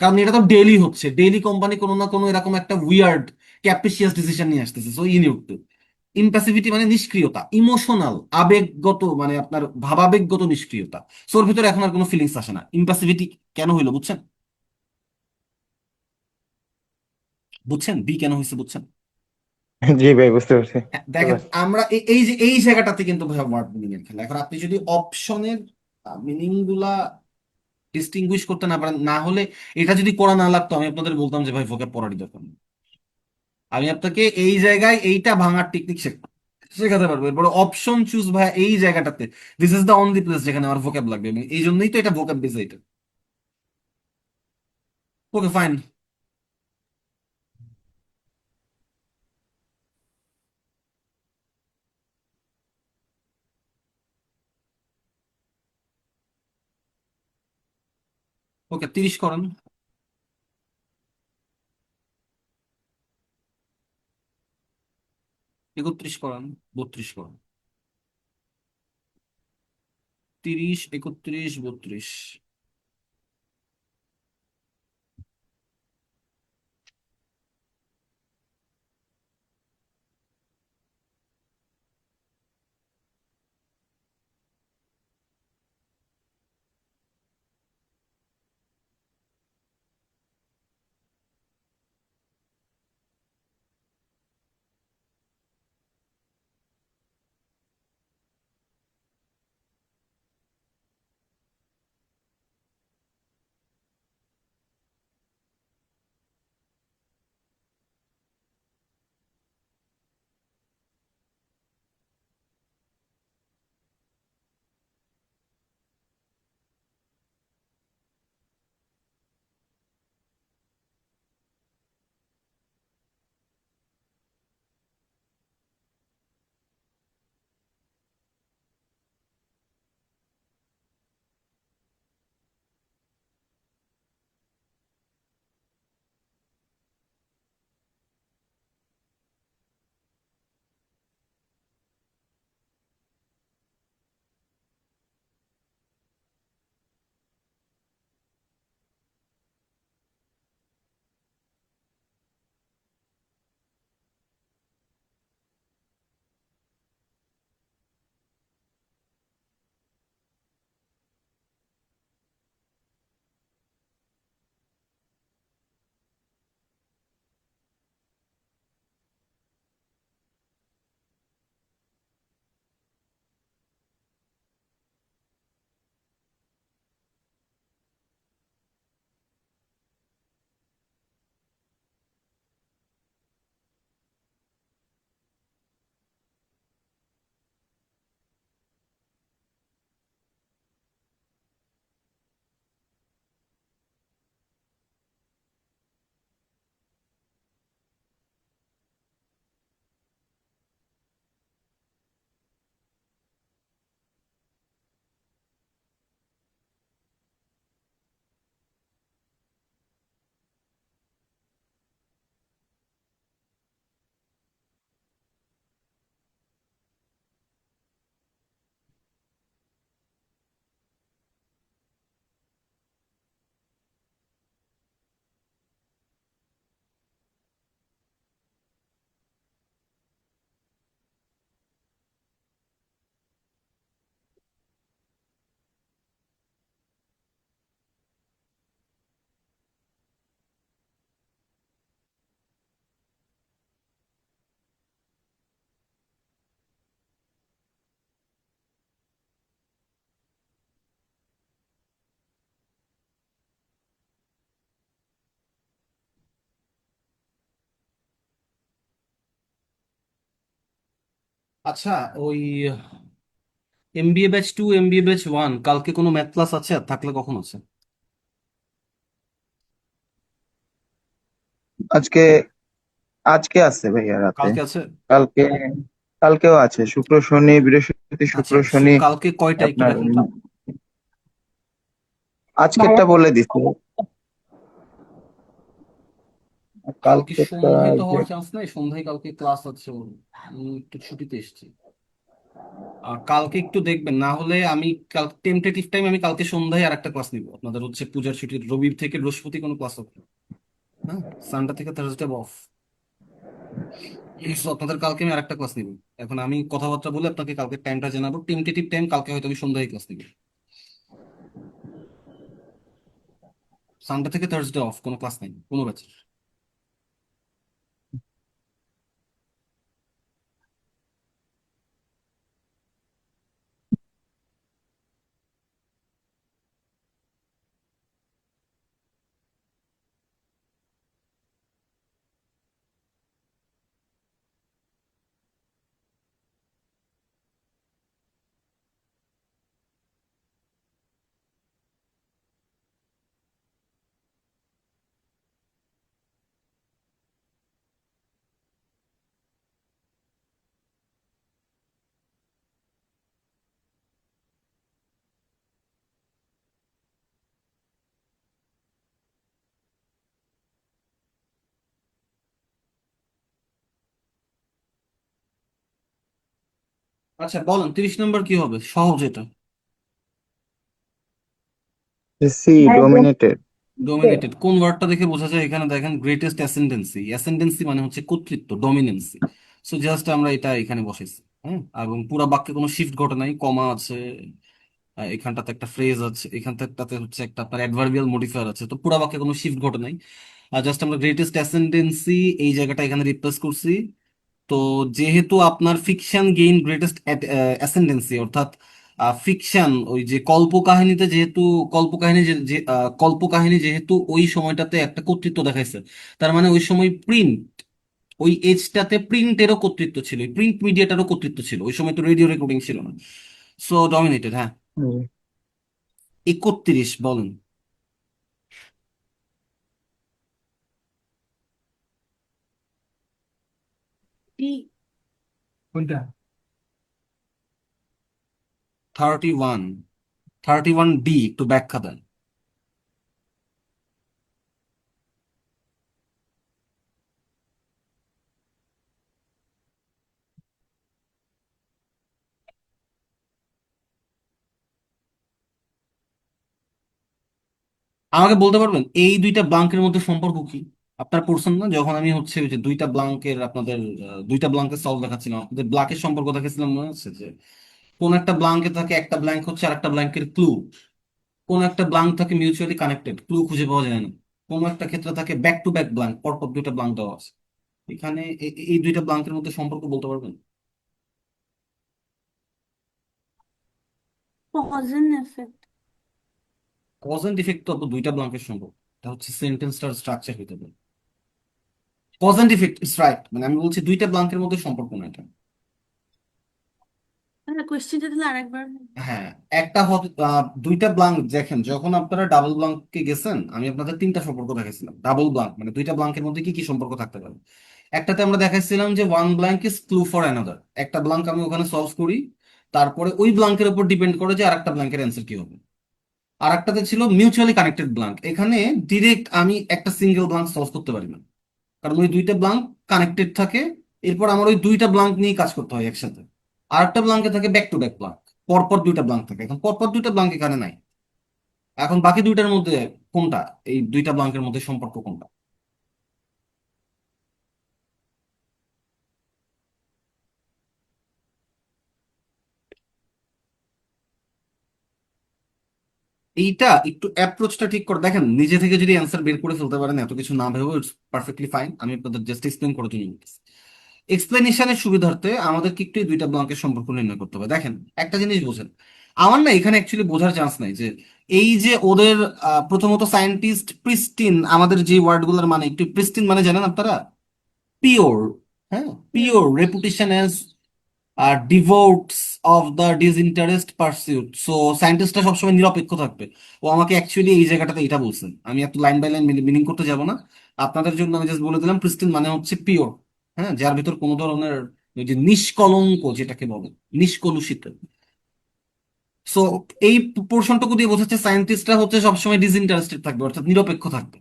কারণ এটা তো ডেইলি হচ্ছে, ডেইলি কোম্পানি কোনো না কোনো এরকম একটা উইয়ার্ড ক্যাপ্রিসিয়াস ডিসিশন নিয়ে আসতেছে, সো ইনইউক্ত। ইম্প্যাসিভিটি মানে নিষ্ক্রিয়তা, ইমোশনাল আবেগগত মানে আপনার ভাবাবেগগত নিষ্ক্রিয়তা। সো ওর ভিতরে এখন আর কোনো ফিলিংস আসে না। ইম্প্যাসিভিটি কেন হইলো বুঝছেন? বুঝছেন বি কেন হয়েছে, বুঝছেন? জি ভাই, বুঝতে পারছি। হ্যাঁ, বুঝতে দেখেন পারছি। আমরা এই যে এই জায়গাটাতে কিন্তু ভাই ওয়ার্ড মিনিং এর খেলা। এখন আপনি যদি অপশনের মিনিং গুলা ডিস্টিংগুইশ করতে না পারেন, না হলে এটা যদি করা না লাগতো আমি আপনাদের বলতাম যে ভাই ভোকাব পড়ারই দরকার নেই। আমি আপনাকে এই জায়গায় এইটা ভাঙার টেকনিক শেখাতে পারবো। এরপরে অপশন চুজ ভাই এই জায়গাটাতে this is the only place যেখানে আমার ভোকাব লাগবে, এবং এই জন্যই তো এটা ভোকাব বেস এটা। Okay fine. ওকে 30 করেন। 31 করেন। 32 করেন। 30, 31, 32। আচ্ছা, ওই এমবিএ ব্যাচ 2, এমবিএ ব্যাচ 1 কালকে কোনো ম্যাথ ক্লাস আছে? আর থাকলে কখন আছে? আজকে আজকে আছে ভাইয়া রাতে। কালকে আছে? কালকে কালকেও আছে, শুক্র শনি বৃহস্পতি শুক্র আচ্ছা, শনি। কালকে কয়টা একটু আপনার দেখেন তো। ভাইয়া আজকেরটা বলে দিচ্ছি। কালকে কালকেরটা সন্ধ্যায় তো যে হওয়ার চান্স নাই, সন্ধ্যায় কালকে ক্লাস আছে ওর। আমি একটু ছুটিতে এসেছি। আর কালকে একটু দেখবেন, না হলে আমি কাল টেন্টেটিভ টাইম আমি কালকে সন্ধ্যায় আর একটা ক্লাস নিব। আপনাদের হচ্ছে পূজার ছুটির রবির থেকে বৃহস্পতি কোনো ক্লাস হবে না। হ্যাঁ, সানডে থেকে থার্সডে অফ। So, আপনাদের কালকে আমি আরেকটা ক্লাস নিব। এখন আমি কথাবার্তা বলে আপনাকে কালকে টাইমটা জানাবো। টেন্টেটিভ টাইম কালকে হয়তো আমি সন্ধ্যায় ক্লাস নিব। সানডে থেকে থার্সডে অফ, কোনো ক্লাস নাই কোনো ব্যাচের। আচ্ছা বলেন 30 নম্বর কি হবে, সহজ এটা। সি, ভাইয়া ডোমিনেটেড। বলছে ডোমিনেটেড কোন ওয়ার্ডটা দেখে বোঝা যায়? এখানে দেখেন গ্রেটেস্ট অ্যাসেন্ডেন্সি, অ্যাসেন্ডেন্সি মানে হচ্ছে কর্তৃত্ব, ডমিনেন্সি। সো জাস্ট আমরা এটা এখানে বসেছি। হ্যাঁ, এবং পুরো বাক্যে কোনো শিফট ঘটে নাই, কমা আছে, এখানটাতে একটা ফ্রেজ আছে, এখানটাতে হচ্ছে একটা আপনার অ্যাডভার্বিয়াল মডিফায়ার আছে, তো পুরো বাক্যে কোনো শিফট ঘটে নাই। আর জাস্ট আমরা গ্রেটেস্ট অ্যাসেন্ডেন্সি এই জায়গাটা এখানে রিপ্লেস করছি। তো যেহেতু আপনার ফিকশন গেইন গ্রেটেস্ট অ্যাসেন্ডেন্সি, অর্থাৎ ফিকশন ওই যে কল্পকাহিনীতে যেহেতু কল্পকাহিনী কল্পকাহিনী যেহেতু ওই সময়টাতে একটা কর্তৃত্ব দেখাইছে, তার মানে ওই সময় প্রিন্ট, ওই এজটাতে প্রিন্টেরও কর্তৃত্ব ছিল, প্রিন্ট মিডিয়াটারও কর্তৃত্ব ছিল, ওই সময় তো রেডিও রেকর্ডিং ছিল না। সো ডমিনেটেড, হ্যাঁ। 31 বলেন। কোনটা? 31, 31 ডি একটু ব্যাখ্যা দেন। আমাকে বলতে পারবেন এই দুইটা ব্লাঙ্কের মধ্যে সম্পর্ক কি? আপনার পড়ছেন না যখন আমি হচ্ছে ওই যে দুইটা ব্লাঙ্কের আপনাদের দুইটা ব্লাঙ্কের সলভ দেখাচ্ছিলাম, আপনাদের ব্লাঙ্কের সম্পর্ক দেখাচ্ছিলাম, মনে আছে যে কোন একটা ব্লাঙ্কে থাকে একটা ব্ল্যাঙ্ক হচ্ছে আর একটা ব্ল্যাঙ্কের ক্লু, কোন একটা ব্লাঙ্ক থাকে মিউচুয়ালি কানেক্টেড, ক্লু খুঁজে পাওয়া যায় না, কোন একটা ক্ষেত্রে থাকে ব্যাক টু ব্যাক ব্লাঙ্ক, পরপর দুইটা ব্লাঙ্ক দেওয়া আছে। এখানে এই দুইটা ব্লাঙ্কের মধ্যে সম্পর্ক বলতে পারবেন? Cause and effect. Cause and effect তো আপনার দুইটা ব্লাঙ্কের সম্পর্ক, এটা হচ্ছে সেন্টেন্সটার স্ট্রাকচার হইতে পারে। Cause and effect is right, মানে আমি বলছি দুইটা ব্লাঙ্কের মধ্যে সম্পর্ক না এটা। কোয়েশ্চেনটা তাহলে আরেকবার। হ্যাঁ, একটা দুইটা ব্লাঙ্ক দেখেন, যখন আপনারা ডাবল ব্লাঙ্কে গেছেন আমি আপনাদের তিনটা সম্পর্ক দেখাইছিলাম। ডাবল ব্লাঙ্ক মানে দুইটা ব্লাঙ্কের মধ্যে কি কি সম্পর্ক থাকতে পারে। একটাতে আমরা দেখাইছিলাম যে one blank is clue for another, একটা ব্লাঙ্ক আমি ওখানে সলভ করি, তারপরে ওই ব্লাঙ্কের উপর ডিপেন্ড করে যে আরেকটা ব্লাঙ্কের অ্যান্সার কি হবে। আর একটাতে ছিল মিউচুয়ালি কানেক্টেড ব্লাঙ্ক, এখানে ডিরেক্ট আমি একটা সিঙ্গেল ব্লাঙ্ক সলভ করতে পারি না, কারণ ওই দুইটা ব্লাঙ্ক কানেক্টেড থাকে, এরপর আমার ওই দুইটা ব্লাঙ্ক নিয়ে কাজ করতে হয় একসাথে। আর একটা ব্লাঙ্কে থাকে ব্যাক টু ব্যাক ব্লাঙ্ক, পরপর দুইটা ব্লাঙ্ক থাকে, এখন পরপর দুইটা ব্লাঙ্ক এখানে নাই। এখন বাকি দুইটার মধ্যে কোনটা, এই দুইটা ব্লাঙ্কের মধ্যে সম্পর্ক কোনটা? এইটা একটু অ্যাপ্রোচটা ঠিক করে দেখেন, নিজে থেকে যদি অ্যান্সার বের করে ফেলতে পারেন এত কিছু না ভেবে, ইটস পারফেক্টলি ফাইন, আমি আপনাদের জাস্ট এক্সপ্লেন করার জন্য বলতেছি। এক্সপ্লেনেশনের সুবিধার্থে আমাদেরকে একটু এই দুইটা ব্লকের সম্পর্ক নির্ণয় করতে হবে। দেখেন একটা জিনিস বোঝেন, আমার না এখানে অ্যাকচুয়ালি বোঝার চান্স নাই যে এই যে ওদের প্রথমত সায়েন্টিস্ট প্রিস্টিন, আমাদের যে ওয়ার্ডগুলোর মানে একটু প্রিস্টিন মানে জানেন আপনারা, পিওর, হ্যাঁ, pure reputation as devotees of the disinterest pursuit. So সায়েন্টিস্টটা সবসময় নিরপেক্ষ থাকবে। ও আমাকে অ্যাকচুয়ালি এই জায়গাটাতে এটা বলছেন, আমি এত লাইন বাই লাইন মিনিং করতে যাব না, আপনাদের জন্য আমি জাস্ট বলে দিলাম প্রিস্টিন মানে হচ্ছে পিওর, হ্যাঁ, যার ভিতর কোনো ধরনের ওই যে নিষ্কলঙ্ক যেটাকে বলে, নিষ্কলুষিত। সো এই পোর্শনটুকু দিয়ে বোঝাচ্ছে সায়েন্টিস্টরা হচ্ছে সবসময় ডিসইন্টারেস্টেড থাকবে, অর্থাৎ নিরপেক্ষ থাকবে,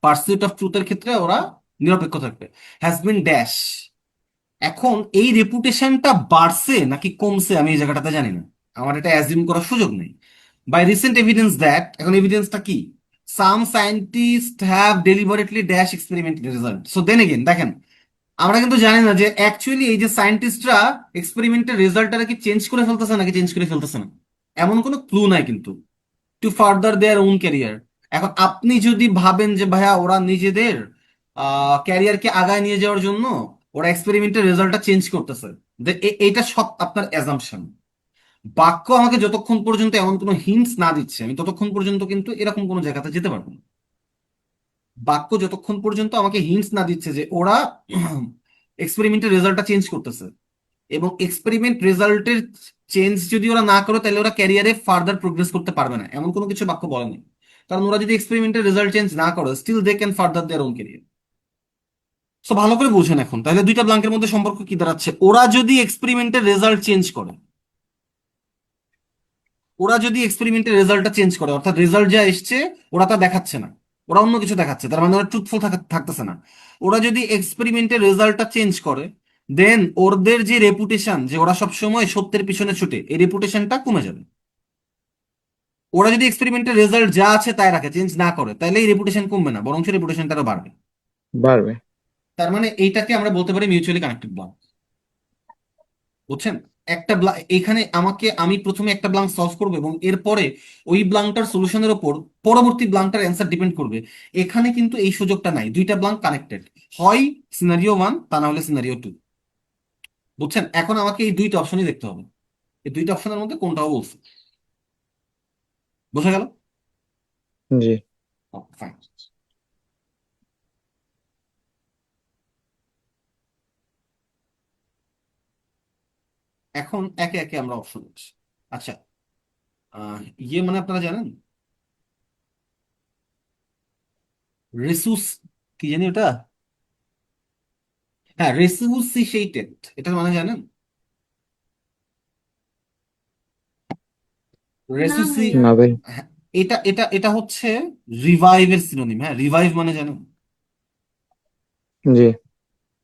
পার্সিউট অফ ট্রুথের ক্ষেত্রে ওরা নিরপেক্ষ থাকবে। হ্যাজ বিন ড্যাশ, এখন এই রেপুটেশনটা বাড়ছে নাকি কমছে আমি এই জায়গাটাতে জানি না, আমার এটা অ্যাজিউম করার সুযোগ নেই। বাই রিসেন্ট এভিডেন্স দ্যাট, এখন এভিডেন্সটা কি, some scientist have deliberately dash experiment result. So then again দেখেন, আমরা কিন্তু জানি না যে অ্যাকচুয়ালি এই যে সায়েন্টিস্টরা এক্সপেরিমেন্টের রেজাল্টটা কি চেঞ্জ করে ফেলতেছে নাকি চেঞ্জ করে ফেলতেছে না, এমন কোনো ক্লু নাই কিন্তু, two further their own career. এখন আপনি যদি ভাবেন যে ভাইয়া ওরা নিজেদের ক্যারিয়ারকে আগায় নিয়ে যাওয়ার জন্য ওরা এক্সপেরিমেন্টের রেজাল্টটা চেঞ্জ করতেছে, এটা সব আপনার অ্যাজাম্পশন। বাক্য আমাকে যতক্ষণ পর্যন্ত এমন কোনো হিন্টস না দিচ্ছে আমি ততক্ষণ পর্যন্ত কিন্তু এরকম কোনো জায়গাতে যেতে পারবো না। বাক্য যতক্ষণ পর্যন্ত আমাকে হিন্টস না দিচ্ছে যে ওরা এক্সপেরিমেন্টের রেজাল্টটা চেঞ্জ করতেছে, এবং এক্সপেরিমেন্ট রেজাল্টের চেঞ্জ যদি ওরা না করে তাহলে ওরা ক্যারিয়ারে ফার্দার প্রোগ্রেস করতে পারবে না, এমন কোনো কিছু বাক্য বলে নেই। কারণ ওরা যদি এক্সপেরিমেন্টের রেজাল্ট চেঞ্জ না করে still they can further their own career. So ভালো করে বুঝেন এখন তাহলে দুইটা ব্লাঙ্কের মধ্যে সম্পর্ক কি দাঁড়াচ্ছে, ওরা যদি এক্সপেরিমেন্টের রেজাল্ট চেঞ্জ করে, ওরা যদি এক্সপেরিমেন্টের রেজাল্টটা চেঞ্জ করে, অর্থাৎ রেজাল্ট যা এসছে ওরা তা দেখাচ্ছে না, ওরা অন্য কিছু দেখাচ্ছে, তার মানে ওরা ট্রুথফুল থাকতেছে না। ওরা যদি এক্সপেরিমেন্টের রেজাল্টটা চেঞ্জ করে দেন ওদের যে রেপুটেশন, যে ওরা সব সময় সত্যের পিছনে ছুটে, এই রেপুটেশনটা কমে যাবে। ওরা যদি এক্সপেরিমেন্টের রেজাল্ট যা আছে তাই রাখে, চেঞ্জ না করে, তাহলে এই রেপুটেশন কমবে না, বরং রেপুটেশনটা আরো বাড়বে। বাড়বে। তার মানে এইটাকে আমরা বলতে পারি মিউচুয়ালি কানেক্টেড ব্লক। বুঝছেন? এখানে আমি প্রথমে একটা ব্লাঙ্ক সলভ করবো এবং এরপরে ওই ব্লাঙ্কটার সলিউশনের ওপর পরবর্তী ব্লাঙ্কটার অ্যান্সার ডিপেন্ড করবে। এখানে কিন্তু এই সুযোগটা নাই, দুইটা ব্লাঙ্ক কানেক্টেড, হয় সিনারিও 1 তা না হলে সিনারিও 2। বুঝছেন? এখন আমাকে এই দুইটা অপশনই দেখতে হবে, এই দুইটা অপশনের মধ্যে কোনটাও বলছে। বোঝা গেল? জি। ফাইন। এখন একে একে আমরা অপশন দিচ্ছি। আচ্ছা, মানে আপনারা জানেন রেসুস, কি জানি ওটা, হ্যাঁ রেসুসিটেটেড, এটার মানে জানেন? না রেসুসি, ভাইয়া। না ভাই। হ্যাঁ, এটা এটা এটা হচ্ছে রিভাইভের সিনোনিম। হ্যাঁ, রিভাইভ মানে জানেন? জি।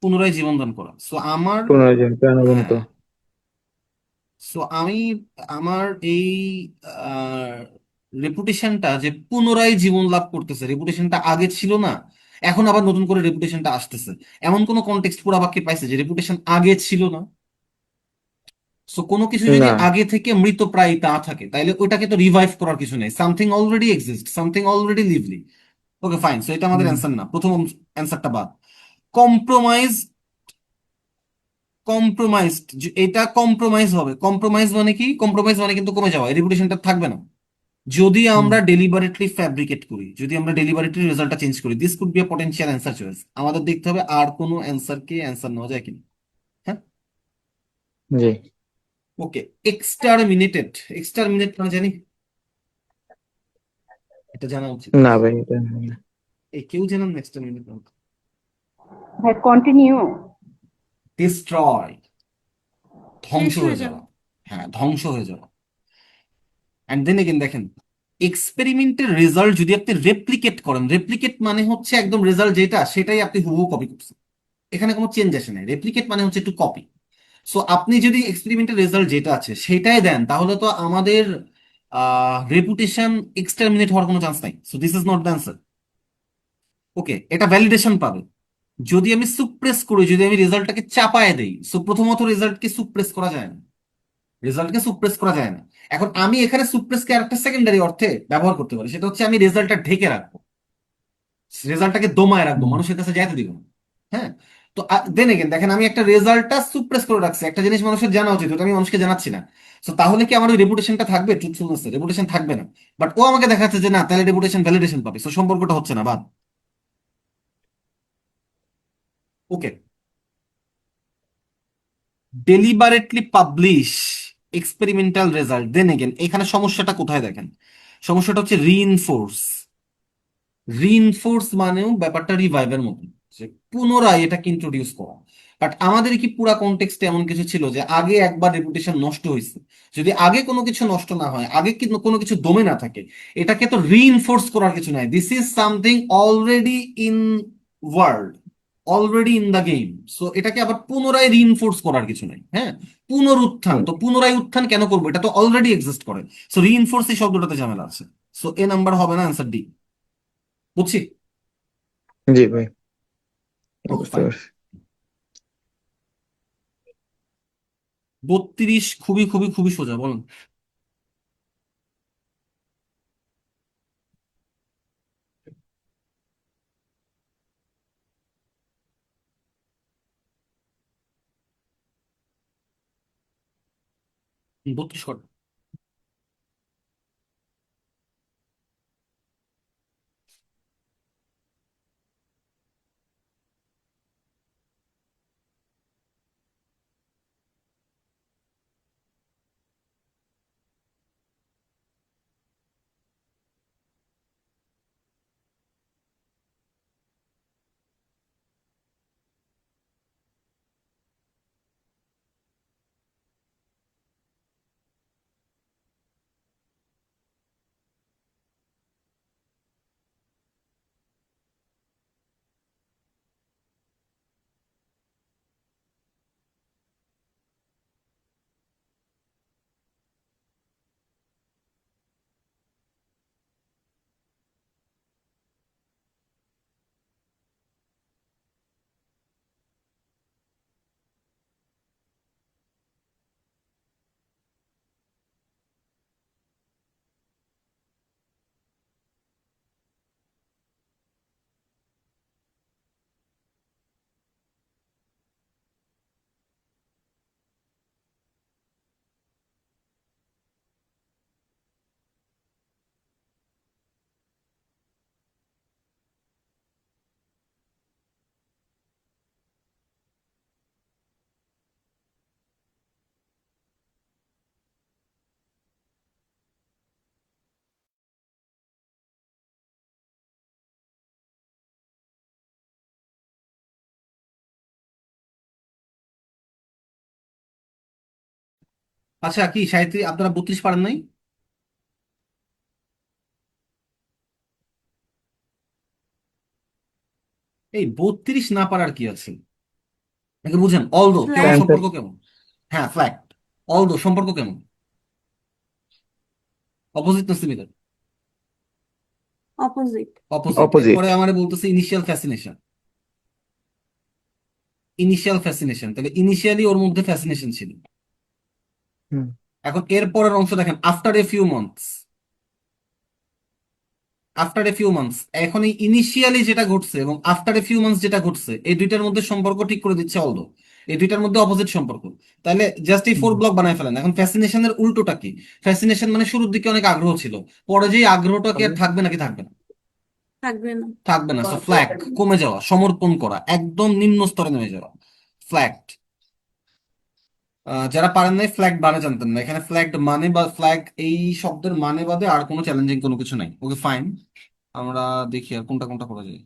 পুনরায় জীবন দান করা। সো আমার, পুনর্জন্ম, প্রাণবন্ত। হ্যাঁ, সো আমি আমার এই রেপুটেশনটা যে পুনরায় জীবন লাভ করতেছে, রেপুটেশনটা আগে ছিল না, এখন আবার নতুন করে রেপুটেশনটা আসতেছে, এমন কোন কনটেক্সট পুরা বাক্যে পাইছে যে রেপুটেশন আগে ছিল না? সো কোনো কিছু যদি না। আগে থেকে মৃতপ্রায় তা থাকে, তাইলে ওটাকে তো রিভাইভ করার কিছু নেই, something already exist, something already lively. Okay fine, so এটা আমাদের হুম। অ্যান্সার না, প্রথম অ্যান্সারটা বাদ। কম্প্রোমাইজ, কম্প্রোমাইজড, এটা কম্প্রোমাইজ হবে। কম্প্রোমাইজ মানে কি? কম্প্রোমাইজ মানে কিন্তু কমে যাওয়া, রেপুটেশনটা থাকবে না। যদি হুম। আমরা ডেলিবারেটলি ফ্যাব্রিকেট করি, যদি আমরা ডেলিবারেটলি রেজাল্টটা চেঞ্জ করি, this could be a potential answer choice. আমাদের দেখতে হবে আর কোনো অ্যান্সারকে অ্যান্সার নেওয়া যায় কিনা। হ্যাঁ, জি। ওকে। এক্সটারমিনেটেড, এক্সটারমিনেট মানে জানি, এটা জানা উচিত। না ভাই, এটা না। এই কেউ জানেন না এক্সটারমিনেট? হ্যাঁ, কন্টিনিউ। ডিস্ট্রয়, শেষ ধ্বংস হয়ে হয়ে যাও। যাওয়া। হ্যাঁ, ধ্বংস হয়ে যাওয়া। অ্যান্ড দেন এগেন দেখেন, এক্সপেরিমেন্টের রেজাল্ট যদি আপনি রেপ্লিকেট করেন, রেপ্লিকেট মানে হচ্ছে একদম রেজাল্ট যেটা সেটাই আপনি হুবহু কপি করছেন, এখানে কোনো চেঞ্জ আসে নাই। রেপ্লিকেট মানে হচ্ছে একটু কপি। সো আপনি যদি এক্সপেরিমেন্টের রেজাল্ট যেটা আছে সেটাই দেন, তাহলে তো আমাদের রেপুটেশন এক্সটারমিনেট হওয়ার কোনো চান্স নাই। So this is not the answer. Okay, এটা ভ্যালিডেশন পাবে যদি আমি সুপ্রেস করি, যদি আমি রেজাল্টটাকে চাপায় দেই। সো প্রথমত রেজাল্টকে সুপ্রেস করা যায় না, রেজাল্টকে সুপ্রেস করা যায় না। এখন আমি এখানে সুপ্রেসকে আরেকটা সেকেন্ডারি অর্থে ব্যবহার করতে পারি, সেটা হচ্ছে আমি রেজাল্টটা ঢেকে রাখবো, রেজাল্টটাকে দমায় রাখবো, হুম। মানুষের কাছে যাইতে দিব না। হ্যাঁ, তো দেন এগেন দেখেন, আমি একটা রেজাল্টটা সুপ্রেস করে রাখছি, একটা জিনিস মানুষের জানা উচিত, ওটা আমি মানুষকে জানাচ্ছি না। তো তাহলে কি আমার ওই রেপুটেশনটা থাকবে? ট্রুথফুলনেস, রেপুটেশন থাকবে না। বাট ও আমাকে দেখাচ্ছে যে না, তাহলে রেপুটেশন ভ্যালিডেশন পাবে, তো সম্পর্কটা হচ্ছে না, বাদ। Okay, deliberately publish experimental result, then again এখানে সমস্যাটা কোথায় দেখেন? সমস্যাটা হচ্ছে রিইনফোর্স। রিইনফোর্স মানেও ব্যাপারটা রিভাইভের মতো, যে পুনরায় এটাকে ইন্ট্রোডিউস করা। বাট আমাদের কি পুরা কনটেক্সটে এমন কিছু ছিল যে আগে একবার রেপুটেশন নষ্ট হয়েছে? যদি আগে কোনো কিছু নষ্ট না হয়, আগে কিন্তু কোনো কিছু দমে না থাকে, এটাকে তো রিইনফোর্স করার কিছু নাই। This is something already in world, already in the game. So এটাকে আবার পুনরায় রিইনফোর্স করার কিছু নাই। হ্যাঁ, পুনরুত্থান, তো পুনরায় উত্থান কেন করবো? এটা তো অলরেডি এক্সিস্ট করে। সো রিইনফোর্স এই শব্দটাতে ঝামেলা আছে। সো এ নাম্বার হবে না, অ্যান্সার ডি। বুঝছি? জি ভাই, ওকে বুঝতে ফাইন। পারছি। 32 খুবই খুবই খুবই সোজা, বলুন। বত্রিশ কর। আচ্ছা, কি সাহিত্যে আপনারা 32 পারেন নাই? এই 32 না পারার কি আছে? নাকি বুঝেন অলদো কেমন ফ্ল্যাট। টেন্সের সম্পর্ক কেমন? হ্যাঁ, ফ্ল্যাট। অলদো সম্পর্ক কেমন? অপোজিট না সিমিলার? অপোজিট। অপোজিট। অপোজিট। এরপরে আমার বলতেছে ইনিশিয়াল ফ্যাসিনেশন। ইনিশিয়াল ফ্যাসিনেশন, তাহলে ইনিশিয়ালি ওর মধ্যে ফ্যাসিনেশন ছিল। হুম। এখন এর পরের অংশ দেখেন, after a few months. After a few months, এখন এই ইনিশিয়ালি যেটা ঘটছে এবং আফটার এ ফিউ মান্থস যেটা ঘটছে, এই দুইটার মধ্যে সম্পর্ক ঠিক করে দিচ্ছে অলদো। এই দুইটার মধ্যে অপোজিট সম্পর্ক। তাহলে জাস্ট এই হুম। 4 ব্লক বানায় ফেলেন। এখন ফ্যাসিনেশনের উল্টোটা কি? ফ্যাসিনেশন মানে শুরুর দিকে অনেক আগ্রহ ছিল, পরে যেই আগ্রহটা কি আর থাকবে নাকি থাকবে না? থাকবে না। থাকবে না। সো ফ্ল্যাগ, কমে যাওয়া, সমর্পণ করা, একদম নিম্ন স্তরে নেমে যাওয়া। ফ্ল্যাগ। যারা পারেন নাই ফ্ল্যাগ মানে জানতেন না, এখানে ফ্ল্যাগ মানে বা ফ্ল্যাগ এই শব্দের মানে বাদে আর কোনো চ্যালেঞ্জিং কোনো কিছু নাই। Okay fine. আমরা দেখি আর কোনটা কোনটা করা যায়।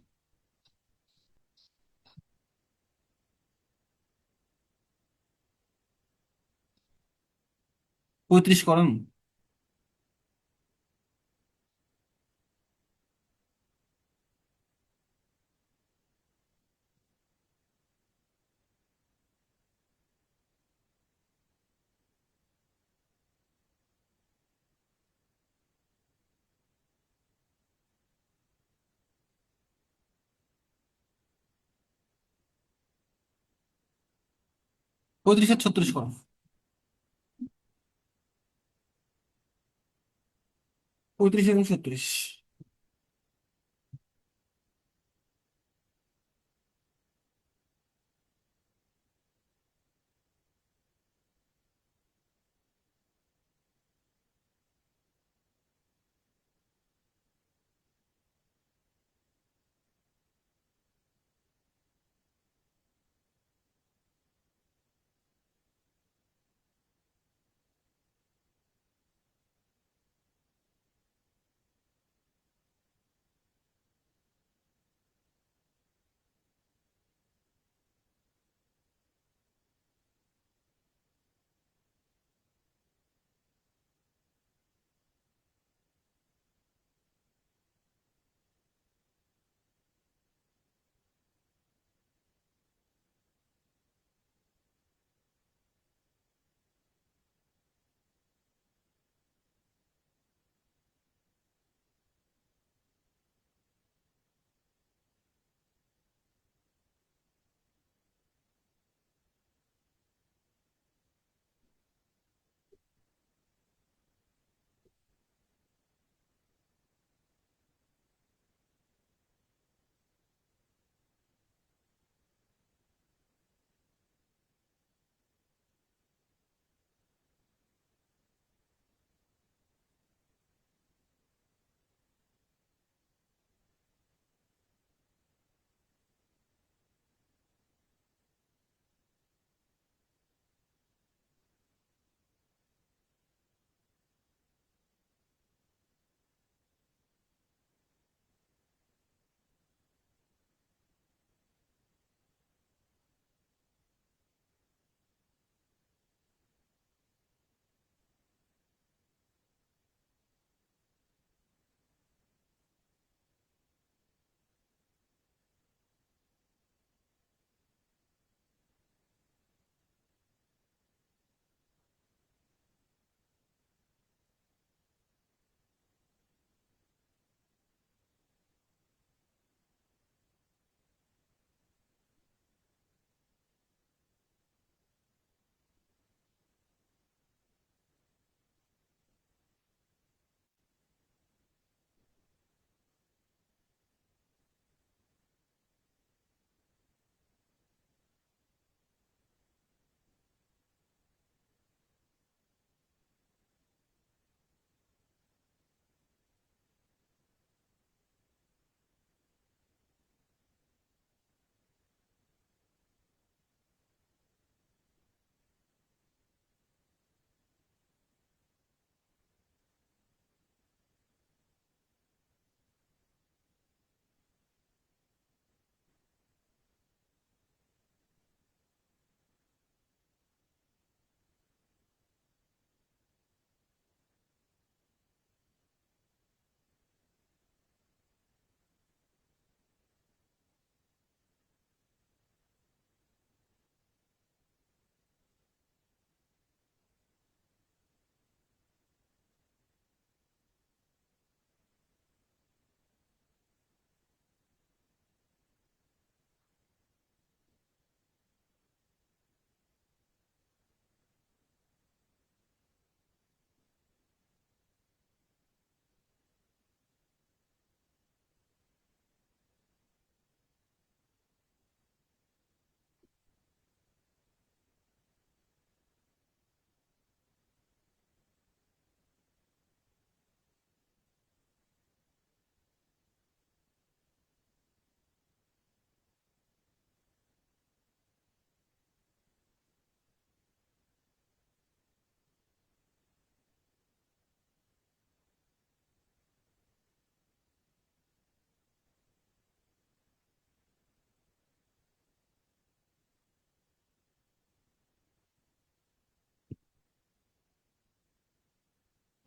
35 করেন। 35 আর 36 করেন। 35 এবং 36।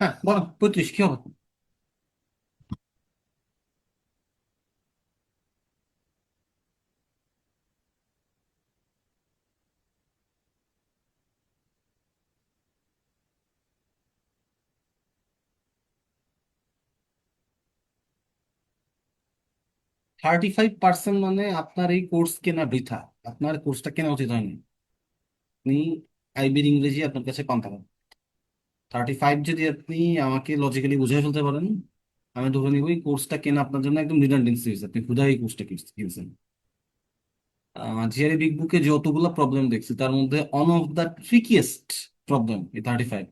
হ্যাঁ বলেন, 35 কি হবে? 35% মানে আপনার এই কোর্স কেনা বৃথা। আপনার কোর্সটা কেনা উচিত হয়নি। আপনি আইবির ইংরেজি আপনার কাছে কম পাবেন। 35 যদি আপনি আমাকে লজিক্যালি বুঝিয়ে ফেলতে পারেন, আমি ধরে নিব এই কোর্সটা কেনা আপনার জন্য একদম রিডান্ডেন্সি হয়েছে, আপনি ক্ষুধায় এই কোর্সটা কিনছেন। জিআরই বিগ বুকে যতগুলো প্রবলেম দেখছি তার মধ্যে অন অফ দ্য ট্রিকিয়েস্ট প্রবলেম এই 35।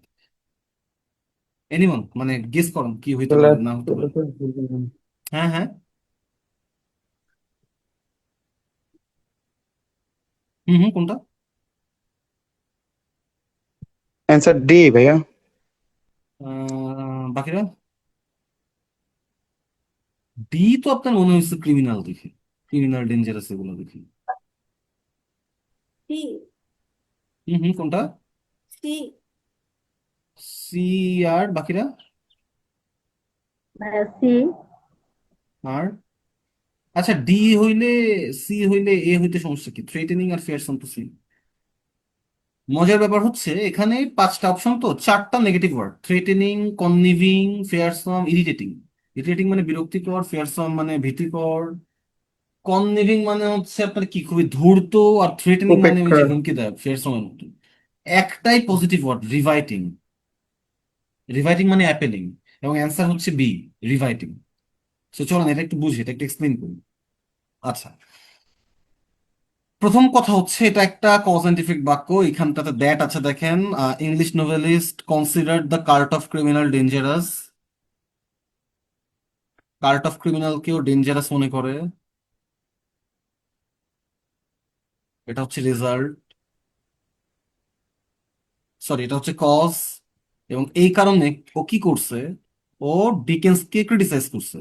এনিমন মানে গেস করুন কি হইতে পারে না হতে পারে। হ্যাঁ হ্যাঁ। হুম হুম, কোনটা? অ্যান্সার ডি ভাইয়া। বাকিরা? ডি তো আপনার মনে হচ্ছে ক্রিমিনাল দেখে, ক্রিমিনাল ডেঞ্জারাস এগুলো দেখে। সি। হুম হুম, কোনটা? সি। সি। আর বাকিরা? সি। আর আচ্ছা, ডি হইলে, সি হইলে এ হইতে সমস্যা কি? থ্রেটেনিং আর ফিয়ারসাম টু সি। মজার ব্যাপার হচ্ছে এখানে 5টা অপশন তো 4টা negative word: threatening, conniving, fearsome, irritating. Irritating মানে বিরক্তিকর, ফিয়ারসাম মানে ভীতিকর, কননিভিং মানে হচ্ছে আপনার কি খুবই ধূর্ত, আর থ্রেটেনিং মানে ওই যে উপেক্ষা। হুমকি দেয় ফিয়ারসামের মতো। একটাই পজিটিভ ওয়ার্ড, রিভাইটিং। রিভাইটিং মানে অ্যাপেলিং, এবং অ্যান্সার হচ্ছে বি, রিভাইটিং। সো চলেন এটা একটু বুঝি, এটা একটু এক্সপ্লেন করি। আচ্ছা, প্রথম কথা হচ্ছে এটা একটা কজ এন্ড ইফেক্ট বাক্য। এখানটাতে দ্যাট আছে দেখেন, English novelist considered the cult of criminal dangerous. Cult of ক্রিমিনালকেও ডেঞ্জারাস মনে করে। এটা হচ্ছে রেজাল্ট, সরি এটা হচ্ছে কজ। এবং এই কারণে ও কি করছে, ও ডিকেন্সকে ক্রিটিসাইজ করছে,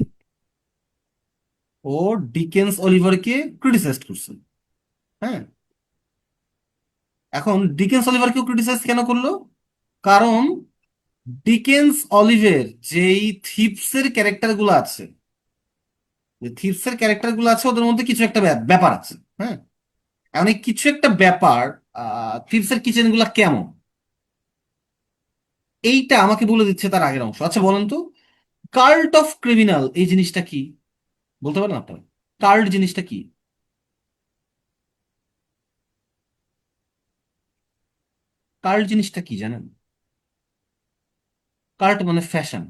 ও ডিকেন্স অলিভারকে ক্রিটিসাইজ করছে। হ্যাঁ, এখন ডিকেন্স অলিভারকেও ক্রিটিসাইজ কেন করলো? কারণ ডিকেন্স অলিভের যেই থিপসের ক্যারেক্টার গুলো আছে, যে থিপসের ক্যারেক্টার গুলো আছে ওদের মধ্যে কিছু একটা ব্যাপার আছে। হ্যাঁ, এমন এই কিছু একটা ব্যাপার, থিপসের কিচেন গুলা কেমন, এইটা আমাকে বলে দিচ্ছে তার আগের অংশ। আচ্ছা বলেন তো, কাল্ট অফ ক্রিমিনাল এই জিনিসটা কি? বলতে পারেন আপনারা কাল্ট জিনিসটা কি? কাল্ট জিনিসটা কি জানেন? কাল্ট মানে ফ্যাশন,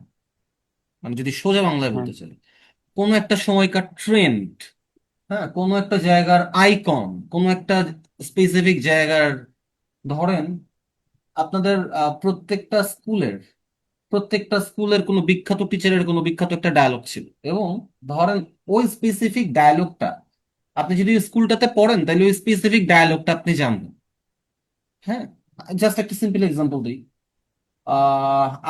মানে যদি সোজা বাংলায় হ্যাঁ। বলতে চাই কোনো একটা সময়কার ট্রেন্ড। হ্যাঁ, কোনো একটা জায়গার আইকন, কোনো একটা স্পেসিফিক জায়গার। ধরেন আপনাদের প্রত্যেকটা স্কুলের কোনো বিখ্যাত টিচারের কোনো বিখ্যাত একটা ডায়লগ ছিল, এবং ধরেন ওই স্পেসিফিক ডায়লগটা আপনি যদি স্কুলটাতে পড়েন তাহলে ওই স্পেসিফিক ডায়লগটা আপনি জানবেন। হ্যাঁ, জাস্ট একটা সিম্পল এক্সাম্পল দিই।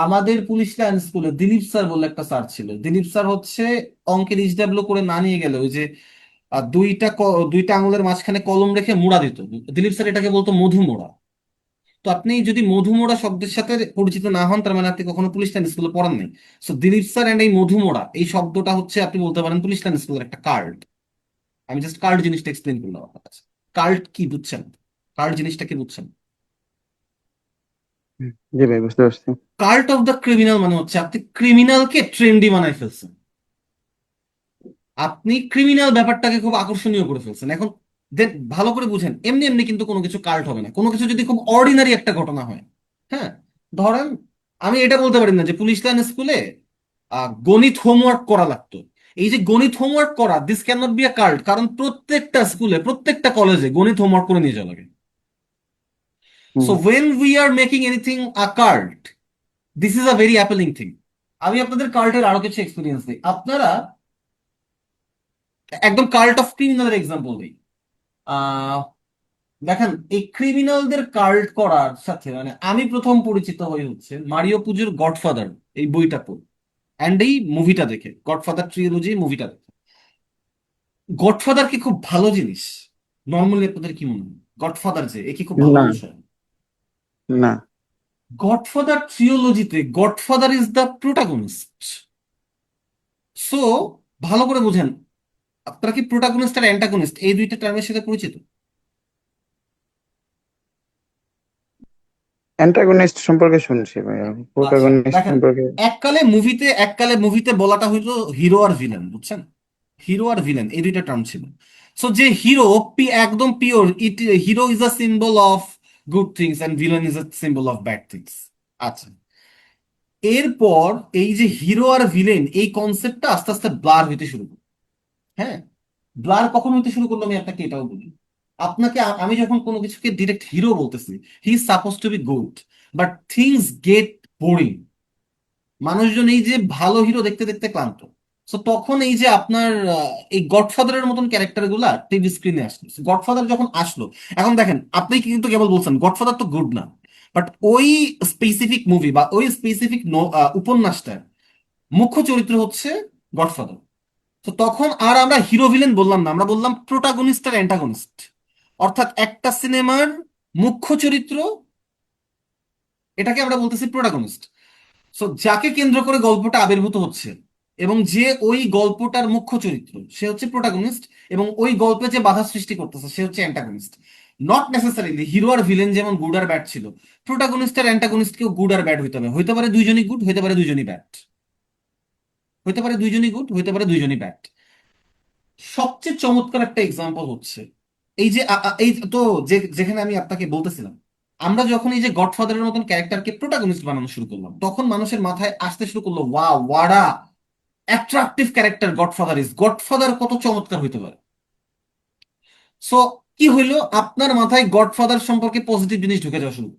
আমাদের পুলিশ লাইন স্কুলে দিলীপ স্যার বলে একটা স্যার ছিল। দিলীপ স্যার হচ্ছে অঙ্কের ইসডাব্লিউ করে না নিয়ে গেলে ওই যে দুইটা আঙুলের মাঝখানে কলম রেখে মোড়া দিত। দিলীপ স্যার এটাকে বলতো মধু মোড়া। তো আপনি যদি মধুমোড়া শব্দের সাথে পরিচিত না হন তার মানে আপনি কখনো পুলিশ লাইন স্কুলে পড়েন নাই। সো দিলীপ স্যার এন্ড এই মধুমোড়া এই শব্দটা হচ্ছে আপনি বলতে পারেন পুলিশ লাইন স্কুলের একটা কার্ড। আমি জাস্ট কার্ড জিনিসটা এক্সপ্লেন করলাম আপনার কাছে। কার্ড কি বুঝছেন? কার্ড জিনিসটা কি বুঝছেন? জি ভাই, বুঝতে পারছি। কার্ট অফ দ্য ক্রিমিনাল মানে হচ্ছে আপনি ক্রিমিনালকে ট্রেন্ডি বানাই ফেলছেন, আপনি ক্রিমিনাল ব্যাপারটাকে খুব আকর্ষণীয় করে ফেলছেন। এখন দেন ভালো করে বুঝেন, এমনি এমনি কিন্তু কোনো কিছু কাল্ট হবে না। কোনো কিছু যদি খুব অর্ডিনারি একটা ঘটনা হয়, হ্যাঁ, ধরেন আমি এটা বলতে পারি না যে পুলিশ লাইন স্কুলে গণিত হোমওয়ার্ক করা লাগতো। এই যে গণিত হোমওয়ার্ক করা, this can not be a cult, কারণ প্রত্যেকটা স্কুলে প্রত্যেকটা কলেজে গণিত হোমওয়ার্ক করে নিয়ে যাওয়া লাগে। So hmm. When we are making anything a cult, this is a very appealing thing. আমি আপনাদের কাল্টের আরো কিছু এক্সপিরিয়েন্স দিই। আপনারা একদম কাল্ট অফ ক্রিমিনালের এক্সাম্পল দিই। আহ দেখেন এই ক্রিমিনালদের কাল্ট করার সাথে মানে আমি প্রথম পরিচিত হই হচ্ছে মারিও পুজোর গডফাদার এই বইটা পড়ে, অ্যান্ড এই মুভিটা দেখে, গডফাদার ট্রিলজি মুভিটা দেখে। গডফাদার কি খুব ভালো জিনিস? নর্মালি আপনাদের কি মনে হয় গডফাদার যে এ কি খুব ভালো না, বিষয়? না। গডফাদার ট্রিওলজিতে Godfather is the protagonist. So ভালো করে বুঝেন, আপনারা কি প্রোটাগনিস্ট আর অ্যান্টাগনিস্ট এই দুইটা টার্মের সাথে পরিচিত? অ্যান্টাগনিস্ট সম্পর্কে শুনছি ভাইয়া, আচ্ছা, প্রোটাগনিস্ট দেখেন, সম্পর্কে। এককালে মুভিতে বলাটা হইতো হিরো আর ভিলেন, বুঝছেন? হিরো আর ভিলেন এই দুইটা টার্ম ছিল। সো যে হিরো একদম pure, hero is a symbol of good things and villain is a symbol of bad things. আচ্ছা, এরপর এই যে হিরো আর ভিলেন এই কনসেপ্টটা আস্তে আস্তে ব্লার হইতে শুরু করে। হ্যাঁ, ব্লার কখন হইতে শুরু করলো আমি আপনাকে এটাও বলি। আমি যখন কোনো কিছুকে ডিরেক্ট হিরো বলতেছি, he is suppose to be good, but things get boring. মানুষজন এই যে ভালো হিরো দেখতে দেখতে ক্লান্ত। তো তখন এই যে আপনার এই গডফাদারের মতন ক্যারেক্টার গুলা টিভি স্ক্রিনে আসলো। গডফাদার যখন আসলো, এখন দেখেন, আপনি কিন্তু কেবল বলছেন গডফাদার তো গুড না, বাট ওই স্পেসিফিক মুভি বা ওই স্পেসিফিক উপন্যাসটার মুখ্য চরিত্র হচ্ছে গডফাদার। তো তখন আর আমরা হিরো ভিলেন বললাম না, আমরা বললাম প্রোটাগনিস্ট আর অ্যান্টাগনিস্ট। অর্থাৎ একটা সিনেমার মুখ্য চরিত্র, এটাকে আমরা বলতেছি প্রোটাগনিস্ট। সো যাকে কেন্দ্র করে গল্পটা আবির্ভূত হচ্ছে এবং যে ওই গল্পটার মুখ্য চরিত্র, সে হচ্ছে প্রোটাগনিস্ট। এবং ওই গল্পে যে বাধা সৃষ্টি করতেছে সে হচ্ছে অ্যান্টাগনিস্ট। নট নেসেসারিলি হিরো আর ভিলেন যেমন গুড আর ব্যাড ছিল, প্রোটাগনিস্ট আর অ্যান্টাগনিস্ট কেউ গুড আর ব্যাড হইতে হবে, হইতে পারে দুইজনই গুড, হইতে পারে দুইজনই ব্যাড, হইতে পারে দুইজনই গুড, হইতে পারে দুইজনই ব্যাড। সবচেয়ে চমৎকার একটা এক্সাম্পল হচ্ছে এই যে এই তো, যেখানে আমি আপনাকে বলতেছিলাম, আমরা যখন এই যে গডফাদারের মতন ক্যারেক্টারকে প্রোটাগনিস্ট বানানো শুরু করলাম, তখন মানুষের মাথায় আসতে শুরু করলো, ওয়াড়া অ্যাট্রাকটিভ ক্যারেক্টার গডফাদার কত চমৎকার হইতে পারে। সো কি হইলো, আপনার মাথায় গডফাদার সম্পর্কে পজিটিভ জিনিস ঢুকে যাওয়া শুরু।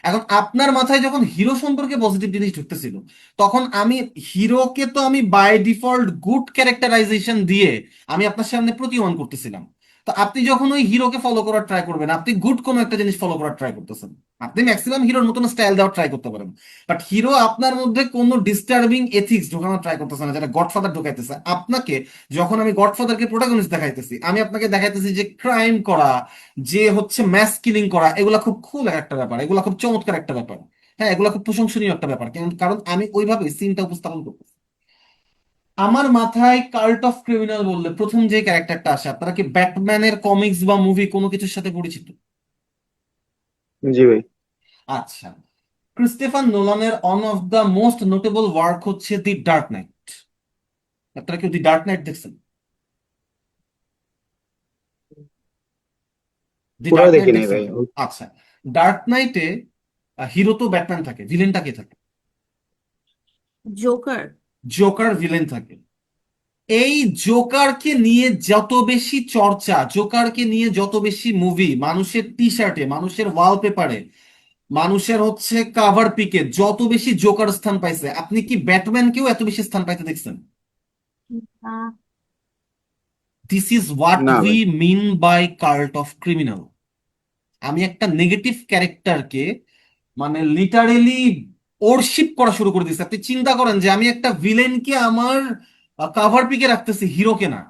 এখন আপনার মাথায় যখন হিরো সম্পর্কে পজিটিভ জিনিস ঢুকতেছিল, তখন হিরোকে তো আমি বাই ডিফল্ট গুড ক্যারেক্টারাইজেশন দিয়ে আমি আপনার সামনে প্রতীয়মান করতেছিলাম। তো আপনি যখন ওই হিরোকে ফলো করার ট্রাই করবেন, আপনি গুড কোনো একটা জিনিস ফলো করার ট্রাই করতেছেন, আপনি ম্যাক্সিমাম হিরোর মতন স্টাইল দেওয়ার ট্রাই করতে পারেন। বাট হিরো আপনার মধ্যে কোনো ডিস্টার্বিং এথিক্স ঢোকানোর ট্রাই করতেছে না, যেটা গডফাদার ঢোকাইতেছে আপনাকে। যখন আমি গডফাদারকে প্রোটাগনিস্ট দেখাইতেছি, আমি আপনাকে দেখাইতেছি যে ক্রাইম করা, যে হচ্ছে ম্যাস কিলিং করা, এগুলা খুব কুল একটা ব্যাপার, এগুলা খুব চমৎকার একটা ব্যাপার। হ্যাঁ, এগুলা খুব প্রশংসনীয় একটা ব্যাপার, কারণ আমি ওইভাবে সিনটা উপস্থাপন করতেছি। আমার মাথায় কাল্ট অফ ক্রিমিনাল বললে প্রথম যে ক্যারেক্টারটা আসে, আপনারা কি ব্যাটম্যানের কমিক্স বা মুভি কোনো কিছুর সাথে পরিচিত? জি ভাই। আচ্ছা, ক্রিস্টোফার নোলানের one of the most notable work হচ্ছে দি ডার্ক নাইট। আপনারা কি দি ডার্ক নাইট দেখছেন? দি পুরা ডার্ক নাইট দেখি নাই দেখছেন? ভাই। আচ্ছা, ডার্ক নাইটে হিরো তো ব্যাটম্যান থাকে, ভিলেনটা কে থাকে? জোকার। জোকার ভিলেন থাকে। এই জোকারকে নিয়ে যত বেশি চর্চা, জোকারকে নিয়ে যত বেশি মুভি, মানুষের টি শার্টে, মানুষের ওয়ালপেপারে, মানুষের হচ্ছে কাভার পিকে যত বেশি জোকার স্থান পাইছে, আপনি কি ব্যাটম্যানকেও এত বেশি স্থান পাইতে দেখছেন? আহ, দিস ইজ হোয়াট না উই ভাই। Mean by cult of criminal. আমি একটা নেগেটিভ ক্যারেক্টারকে মানে লিটারেলি ওরশিপ করা শুরু করে দিচ্ছি। আপনি চিন্তা করেন যে আমি একটা ভিলেনকে আমার কাভার পিকে রাখতেছি, হিরোকে না।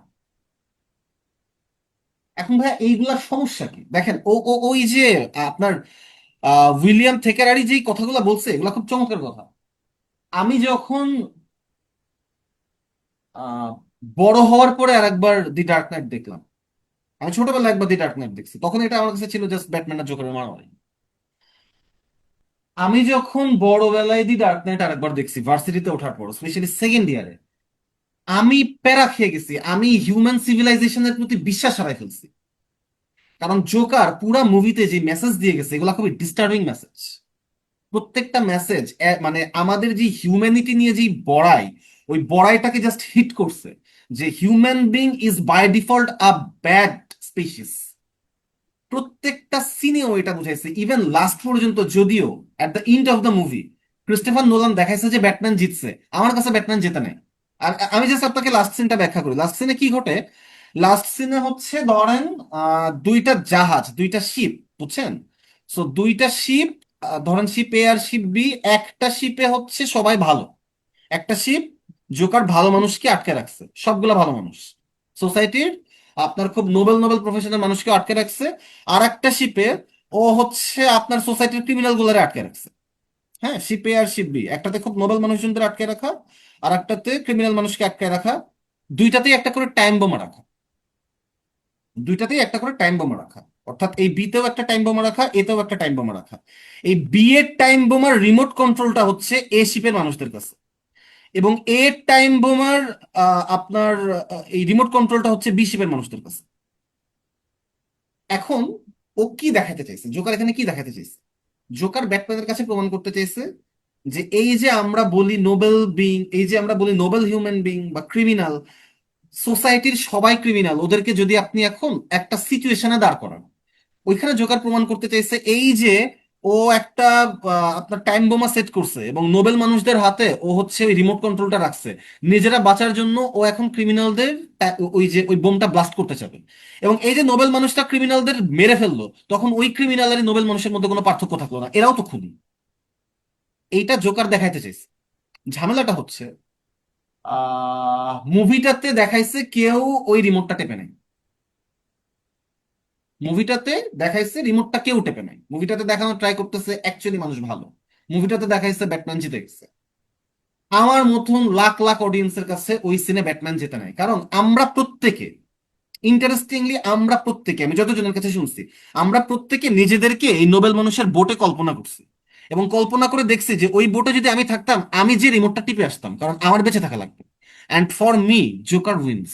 এখন ভাই এইগুলা সমস্যা কি দেখেন, ওই যে আপনার উইলিয়াম থেকেরারি যেই কথাগুলো বলছে, এগুলা খুব চমৎকার কথা। আমি যখন আহ, বড় হওয়ার পরে আরেকবার দি ডার্ক নাইট দেখলাম, আমি ছোটবেলায় একবার দি ডার্ক নাইট দেখছি, তখন এটা আমার কাছে ছিল জাস্ট ব্যাটম্যান আর জোকারের মারামারি। আমি যখন বড়বেলায় দি ডার্ক নাইট আরেকবার দেখছি ভার্সিটিতে ওঠার পর, স্পেশালি সেকেন্ড ইয়ারে, আমি প্যারা খেয়ে গেছি, আমি হিউম্যান সিভিলাইজেশনের প্রতি বিশ্বাস হারাই ফেলছি। কারণ জোকার পুরা মুভিতে যে মেসেজ দিয়ে গেছে, এগুলা খুবই ডিস্টার্বিং মেসেজ। প্রত্যেকটা মেসেজ মানে আমাদের যে হিউম্যানিটি নিয়ে যে বড়াই, ওই বড়াইটাকে জাস্ট হিট করছে, যে human being is by default a bad species. প্রত্যেকটা সিনেও এটা বুঝাইছে, ইভেন লাস্ট পর্যন্ত। যদিও at the end of the movie Christopher Nolan দেখাইছে যে ব্যাটম্যান জিতছে, আমার কাছে ব্যাটম্যান জেতে নেই। আর আমি জাস্ট আপনাকে লাস্ট সিনটা ব্যাখ্যা করি। লাস্ট সিনে কি ঘটে? লাস্ট সিনে হচ্ছে ধরেন দুইটা জাহাজ, দুইটা শিপ, বুঝছেন? সো দুইটা শিপ, ধরেন শিপ এ আর শিপ বি। একটা শিপে হচ্ছে সবাই ভালো, একটা শিপ জোকার ভালো মানুষকে আটকে রাখছে, সবগুলা ভালো মানুষ সোসাইটির, আপনার খুব নোবেল নোবেল প্রফেশনাল মানুষকে আটকে রাখছে। আর একটা শিপে ও হচ্ছে আপনার সোসাইটির ক্রিমিনাল গুলারে আটকে রাখছে। হ্যাঁ, শিপ এ আর শিপ বি, একটাতে খুব নোবেল মানুষজনদের আটকে রাখা, আর একটাতে ক্রিমিনাল মানুষকে আটকে রাখা। দুইটাতেই একটা করে টাইম বোমা রাখা, দুইটাতেই একটা করে টাইম বোমা রাখা। অর্থাৎ এই বিতেও একটা টাইম বোমা রাখা, এতেও একটা টাইম বোমা রাখা। এই বি এর টাইম বোমার রিমোট কন্ট্রোলটা হচ্ছে এ শিপের মানুষদের কাছে, এবং এ টাইম বোমার আপনার এই রিমোট কন্ট্রোলটা হচ্ছে বি শিপের মানুষদের কাছে। এখন ও কি দেখাতে চাইছে, জোকার এখানে কি দেখাতে চাইছে? জোকার ব্যাটম্যানের কাছে প্রমাণ করতে চাইছে যে এই যে আমরা বলি নোবেল বিং, এই যে আমরা বলি নোবেল হিউম্যান বিং বা ক্রিমিনাল, সোসাইটির সবাই ক্রিমিনাল, ওদেরকে যদি আপনি এখন একটা সিচুয়েশনে দাঁড় করান, ওইখানে জোকার প্রমাণ করতে চাইছে এই যে ও একটা আপনার টাইম বোমা সেট করছে এবং নোবেল মানুষদের হাতে ও হচ্ছে ওই রিমোট কন্ট্রোলটা রাখছে। নিজেরা বাঁচার জন্য ও এখন ক্রিমিনালদের ওই যে ওই বোমটা ব্লাস্ট করতে চাবে, এবং এই যে নোবেল মানুষটা ক্রিমিনালদের মেরে ফেললো, তখন ওই ক্রিমিনাল আর নোবেল মানুষের মধ্যে কোনো পার্থক্য থাকলো না, এরাও তো খুনি। এইটা জোকার দেখাইতে চাইছে। ঝামেলাটা হচ্ছে মুভিটাতে দেখাইছে কেউ ওই রিমোটটা টেপে নাই। মুভিটাতে দেখাইছে রিমোটটা কেউ টেপে নাই, মুভিটাতে দেখানো ট্রাই করতেছে অ্যাকচুয়ালি মানুষ ভালো। মুভিটাতে দেখাইছে ব্যাটম্যান জিতে গেছে। আমার মতন লাখ লাখ অডিয়েন্সের কাছে ওই সিনে ব্যাটম্যান জেতে নাই, কারণ আমরা প্রত্যেকে, ইন্টারেস্টিংলি আমরা প্রত্যেকে, আমি যতজনের কাছে শুনছি, আমরা প্রত্যেকে নিজেদেরকে এই নোবেল মানুষের বোটে কল্পনা করছি, এবং কল্পনা করে দেখছি যে ওই বোটে যদি আমি থাকতাম, আমি যে রিমোটটা টিপে আসতাম, কারণ আমার বেঁচে থাকা লাগবে। And for me Joker wins.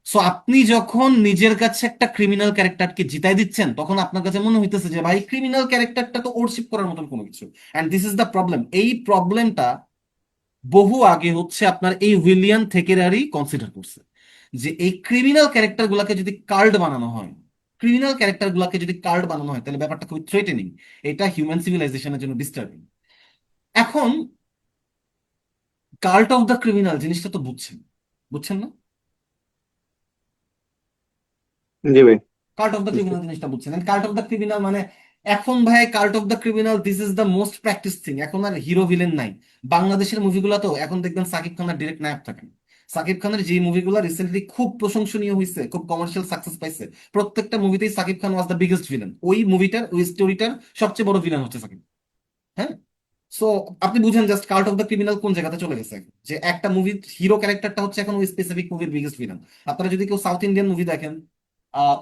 So আপনি যখন নিজের কাছে একটা ক্রিমিনাল ক্যারেক্টারকে জিতাই দিচ্ছেন, তখন আপনার কাছে মনে হইতেছে যে ভাই ক্রিমিনাল ক্যারেক্টারটা তো ওরশিপ করার মতন কোনো কিছু। And this is the problem. এই প্রবলেমটা বহু আগে হচ্ছে আপনার এই উইলিয়াম থেকেরারি কনসিডার করছে, যে এই ক্রিমিনাল ক্যারেক্টার গুলাকে যদি কাল্ট বানানো হয়, ক্রিমিনাল ক্যারেক্টার গুলাকে যদি কাল্ট বানানো হয়, তাহলে ব্যাপারটা খুবই থ্রেটেনিং। এটা হিউম্যান সিভিলাইজেশনের জন্য ডিস্টার্বিং। এখন কাল্ট অফ দ্য ক্রিমিনাল জিনিসটা তো বুঝছেন, বুঝছেন না? জি ভাই, কার্ট অফ দ্য বুঝতে ক্রিমিনাল জিনিসটা বুঝছেন? কার্ট অফ দ্য ক্রিমিনাল মানে এখন ভাই cart of the criminal this is the most practice thing. এখন আর হিরো ভিলেন নাই। বাংলাদেশের মুভিগুলো তো এখন দেখবেন সাকিব খানের ডিরেক্ট নায়ক থাকেন। সাকিব খানের যে মুভিগুলো রিসেন্টলি খুব প্রশংসনীয় হয়েছে, খুব কমার্শিয়াল সাকসেস পাইছে, প্রত্যেকটা মুভিতেই Shakib Khan was the biggest villain. ওই মুভিটার ওই স্টোরিটার সবচেয়ে বড় ভিলেন হচ্ছে সাকিব। হ্যাঁ। সো আপনি বুঝেন just cart of the criminal কোন জায়গাতে চলে গেছে এখন। যে একটা মুভির হিরো ক্যারেক্টারটা হচ্ছে এখন ওই স্পেসিফিক মুভির বিগেস্ট ভিলেন। আপনারা যদি কেউ সাউথ ইন্ডিয়ান মুভি দেখেন,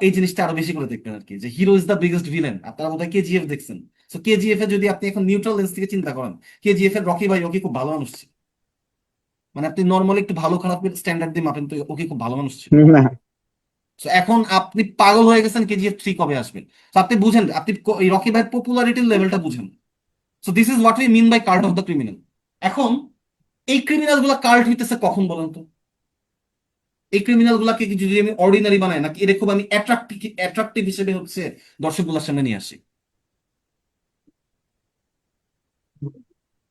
এই জিনিসটা আরো বেশি করে দেখবেন আর কি, যে hero is the biggest villain. আপনারা বোধহয় কেজিএফ দেখছেন। সো কেজিএফ এ যদি আপনি এখন নিউট্রাল লেন্স থেকে চিন্তা করেন, কেজিএফ এর রকি ভাই ওকে খুব ভালো মানুষ ছিল। মানে আপনি নর্মালি একটু ভালো খারাপের স্ট্যান্ডার্ড দিয়ে মাপেন তো ওকে খুব ভালো মানুষ ছিল। না। তো এখন আপনি পাগল হয়ে গেছেন কেজিএফ 3 কবে আসবে। তো আপনি বুঝেন, আপনি এই রকি ভাইয়ের পপুলারিটির লেভেলটা বুঝেন। So this is what we mean by cult of the criminal. এখন এই ক্রিমিনাল গুলা কাল্ট হইতেছে কখন বলেন তো? এই ক্রিমিনাল গুলাকে কি যদি আমি অর্ডিনারি বানাই, নাকি এটা খুব আমি অ্যাট্রাক্টিভ অ্যাট্রাক্টিভ হিসেবে হচ্ছে দর্শকগুলোর সামনে নিয়ে আসি?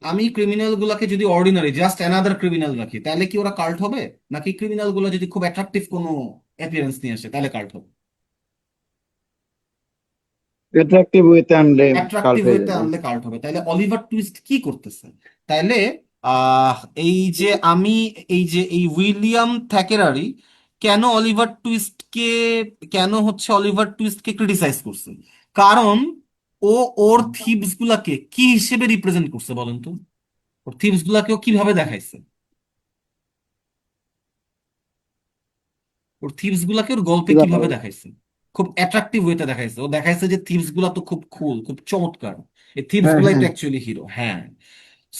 আমি ক্রিমিনাল গুলাকে যদি অর্ডিনারি জাস্ট অ্যানাদার ক্রিমিনাল রাখি, তাহলে কি ওরা কাল্ট হবে? নাকি ক্রিমিনাল গুলা যদি খুব অ্যাট্রাক্টিভ কোনো অ্যাপিয়ারেন্স নিয়ে আসে, তাহলে কাল্ট হবে? অ্যাট্রাকটিভ ওয়েতে আনলে অ্যাট্রাকটিভ কাল্ট হয়ে ওয়েতে যাবে। আনলে কাল্ট হবে। তাইলে অলিভার টুইস্ট কি করতেছে? তাইলে এই যে আমি, এই যে এই উইলিয়াম থ্যাকেরারি কেন অলিভার টুইস্টকে, কেন হচ্ছে অলিভার টুইস্টকে ক্রিটিসাইজ করছে? কারণ ও ওর থিপস গুলাকে কি হিসেবে রিপ্রেজেন্ট করছে বলেন তো? ওর থিপস গুলাকে ও কিভাবে দেখাইছে? ওর থিপস গুলাকে ওর গল্পে কিভাবে কিভাবে হবে? দেখাইছে? খুব অ্যাট্রাকটিভ ওয়েতে দেখাইছে। ও দেখাইছে যে থিপস গুলা তো খুব কুল, খুব চমৎকার। এই থিপস হ্যাঁ গুলাই তো হ্যাঁ, অ্যাকচুয়ালি হিরো। হ্যাঁ।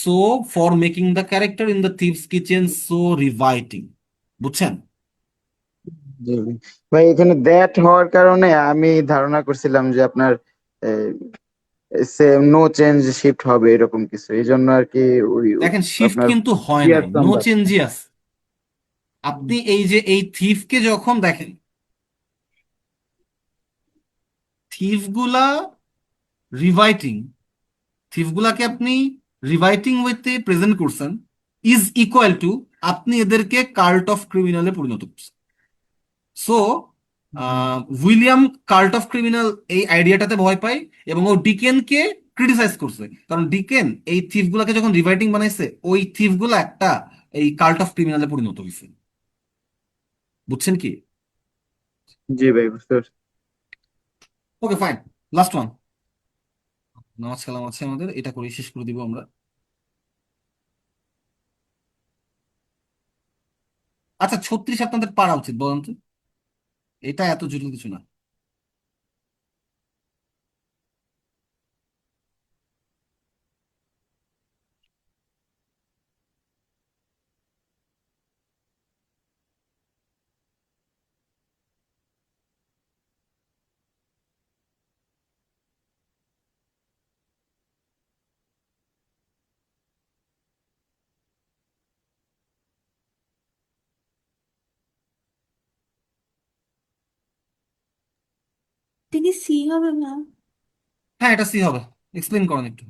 So for making the character in the thieves kitchen so riveting. বুঝছেন? জি ভাই। ভাই এখানে দ্যাট হওয়ার কারণে আমি ধারণা করছিলাম যে আপনার সেম নো চেঞ্জ শিফট হবে এরকম কিছু, এই জন্য আর কি ওই দেখেন, শিফট আপনার কিন্তু হয় ইয়ার নাই, নো চেম্বার। চেঞ্জই আছে। আপনি এই যে এই থিফকে যখন দেখেন, থিফ গুলা রিভাইটিং, থিফ গুলাকে আপনি রিভাইটিং ওয়েতে প্রেজেন্ট করছেন, ইজ ইকুয়াল টু আপনি এদেরকে কাল্ট অফ ক্রিমিনালে পরিণত করছেন। So William cult of criminal এই আইডিয়াটাতে ভয় পায়, এবং ও ডিকেনকে ক্রিটিসাইজ করছে, কারণ ডিকেন এই থিফ গুলাকে যখন রিভাইটিং বানাইছে, ওই থিফ গুলা একটা এই কাল্ট অফ ক্রিমিনালে পরিণত হয়েছে। বুঝছেন কি? জি ভাই, বুঝতে পারছি। Okay fine. Last one. নামাজ কালাম আছে আমাদের, এটা করে শেষ করে দিব আমরা। আচ্ছা, 36 আপনাদের পারা উচিত বলুন তো, এটা এত জটিল কিছু না। এটা কি সি হবে না? হ্যাঁ, এটা সি হবে। এক্সপ্লেন করেন একটু।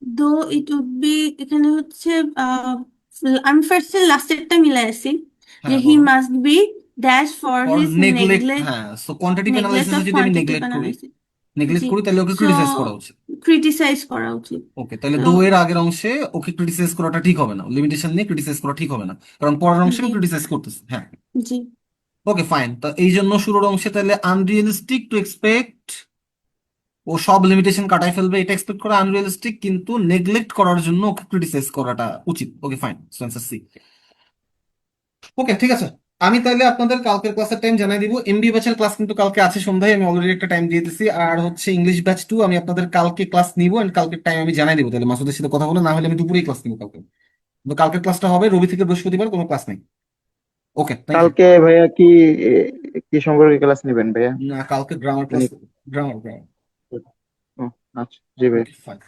দো ইট উড বি, এখানে হচ্ছে আহ, আমি ফার্স্টে লাস্টেরটা মিলাই আছি, যে হ্যাঁ, হি বলুন। Must be dash for for his neglect, neglect, হ্যাঁ, সো কোয়ান্টিটিভ নেগলেক্ট অ্যানালাইসিসে অফ যদি আমি কোয়ান্টিটিভ নেগলেক্ট করি, অ্যানালাইসিস। নেগলেক্ট জি, করি, তাহলে ওকে সো ক্রিটিসাইজ করা উচিত। ক্রিটিসাইজ করা উচিত। ওকে, তাহলে তো দো এর আগের অংশে ওকে ক্রিটিসাইজ করাটা ঠিক হবে না, লিমিটেশন নিয়ে ক্রিটিসাইজ করা ঠিক হবে না, কারণ পরের অংশে জি, আমি ক্রিটিসাইজ করতেছি। হ্যাঁ, জি, ওকে ফাইন। তো এই জন্য শুরুর অংশে তাহলে আনরিয়েলিস্টিক টু এক্সপেক্ট, ও সব লিমিটেশন কাটাই ফেলবে এটা এক্সপেক্ট করা আনরিয়েলিস্টিক, কিন্তু নেগলেক্ট করার জন্য ওকে ক্রিটিসাইজ করাটা উচিত। Okay fine, so answer C. Okay ঠিক আছে, আমি তাহলে আপনাদের কালকের ক্লাসের টাইম জানাই দিব। এমবি ব্যাচের ক্লাস কিন্তু কালকে আছে সন্ধ্যায়, আমি অলরেডি একটা টাইম দিয়ে দিচ্ছি। আর হচ্ছে ইংলিশ ব্যাচ 2 আমি আপনাদের কালকে ক্লাস নিব, এন্ড কালকের টাইম আমি জানাই দিব। তাহলে মাসুদের সাথে কথা বলে, না হলে আমি দুপুরেই ক্লাস নিব কালকে। তো কালকের ক্লাসটা হবে রবি থেকে বৃহস্পতিবার, কোনো ক্লাস নেই। ওকে, থ্যাংক ইউ। কালকে ভাইয়া কি সম্পর্কে ক্লাস নেবেন ভাইয়া? না, কালকে গ্রামার মানে ক্লাস, গ্রামার গ্রামার। ও, আচ্ছা জি ভাই। Okay fine.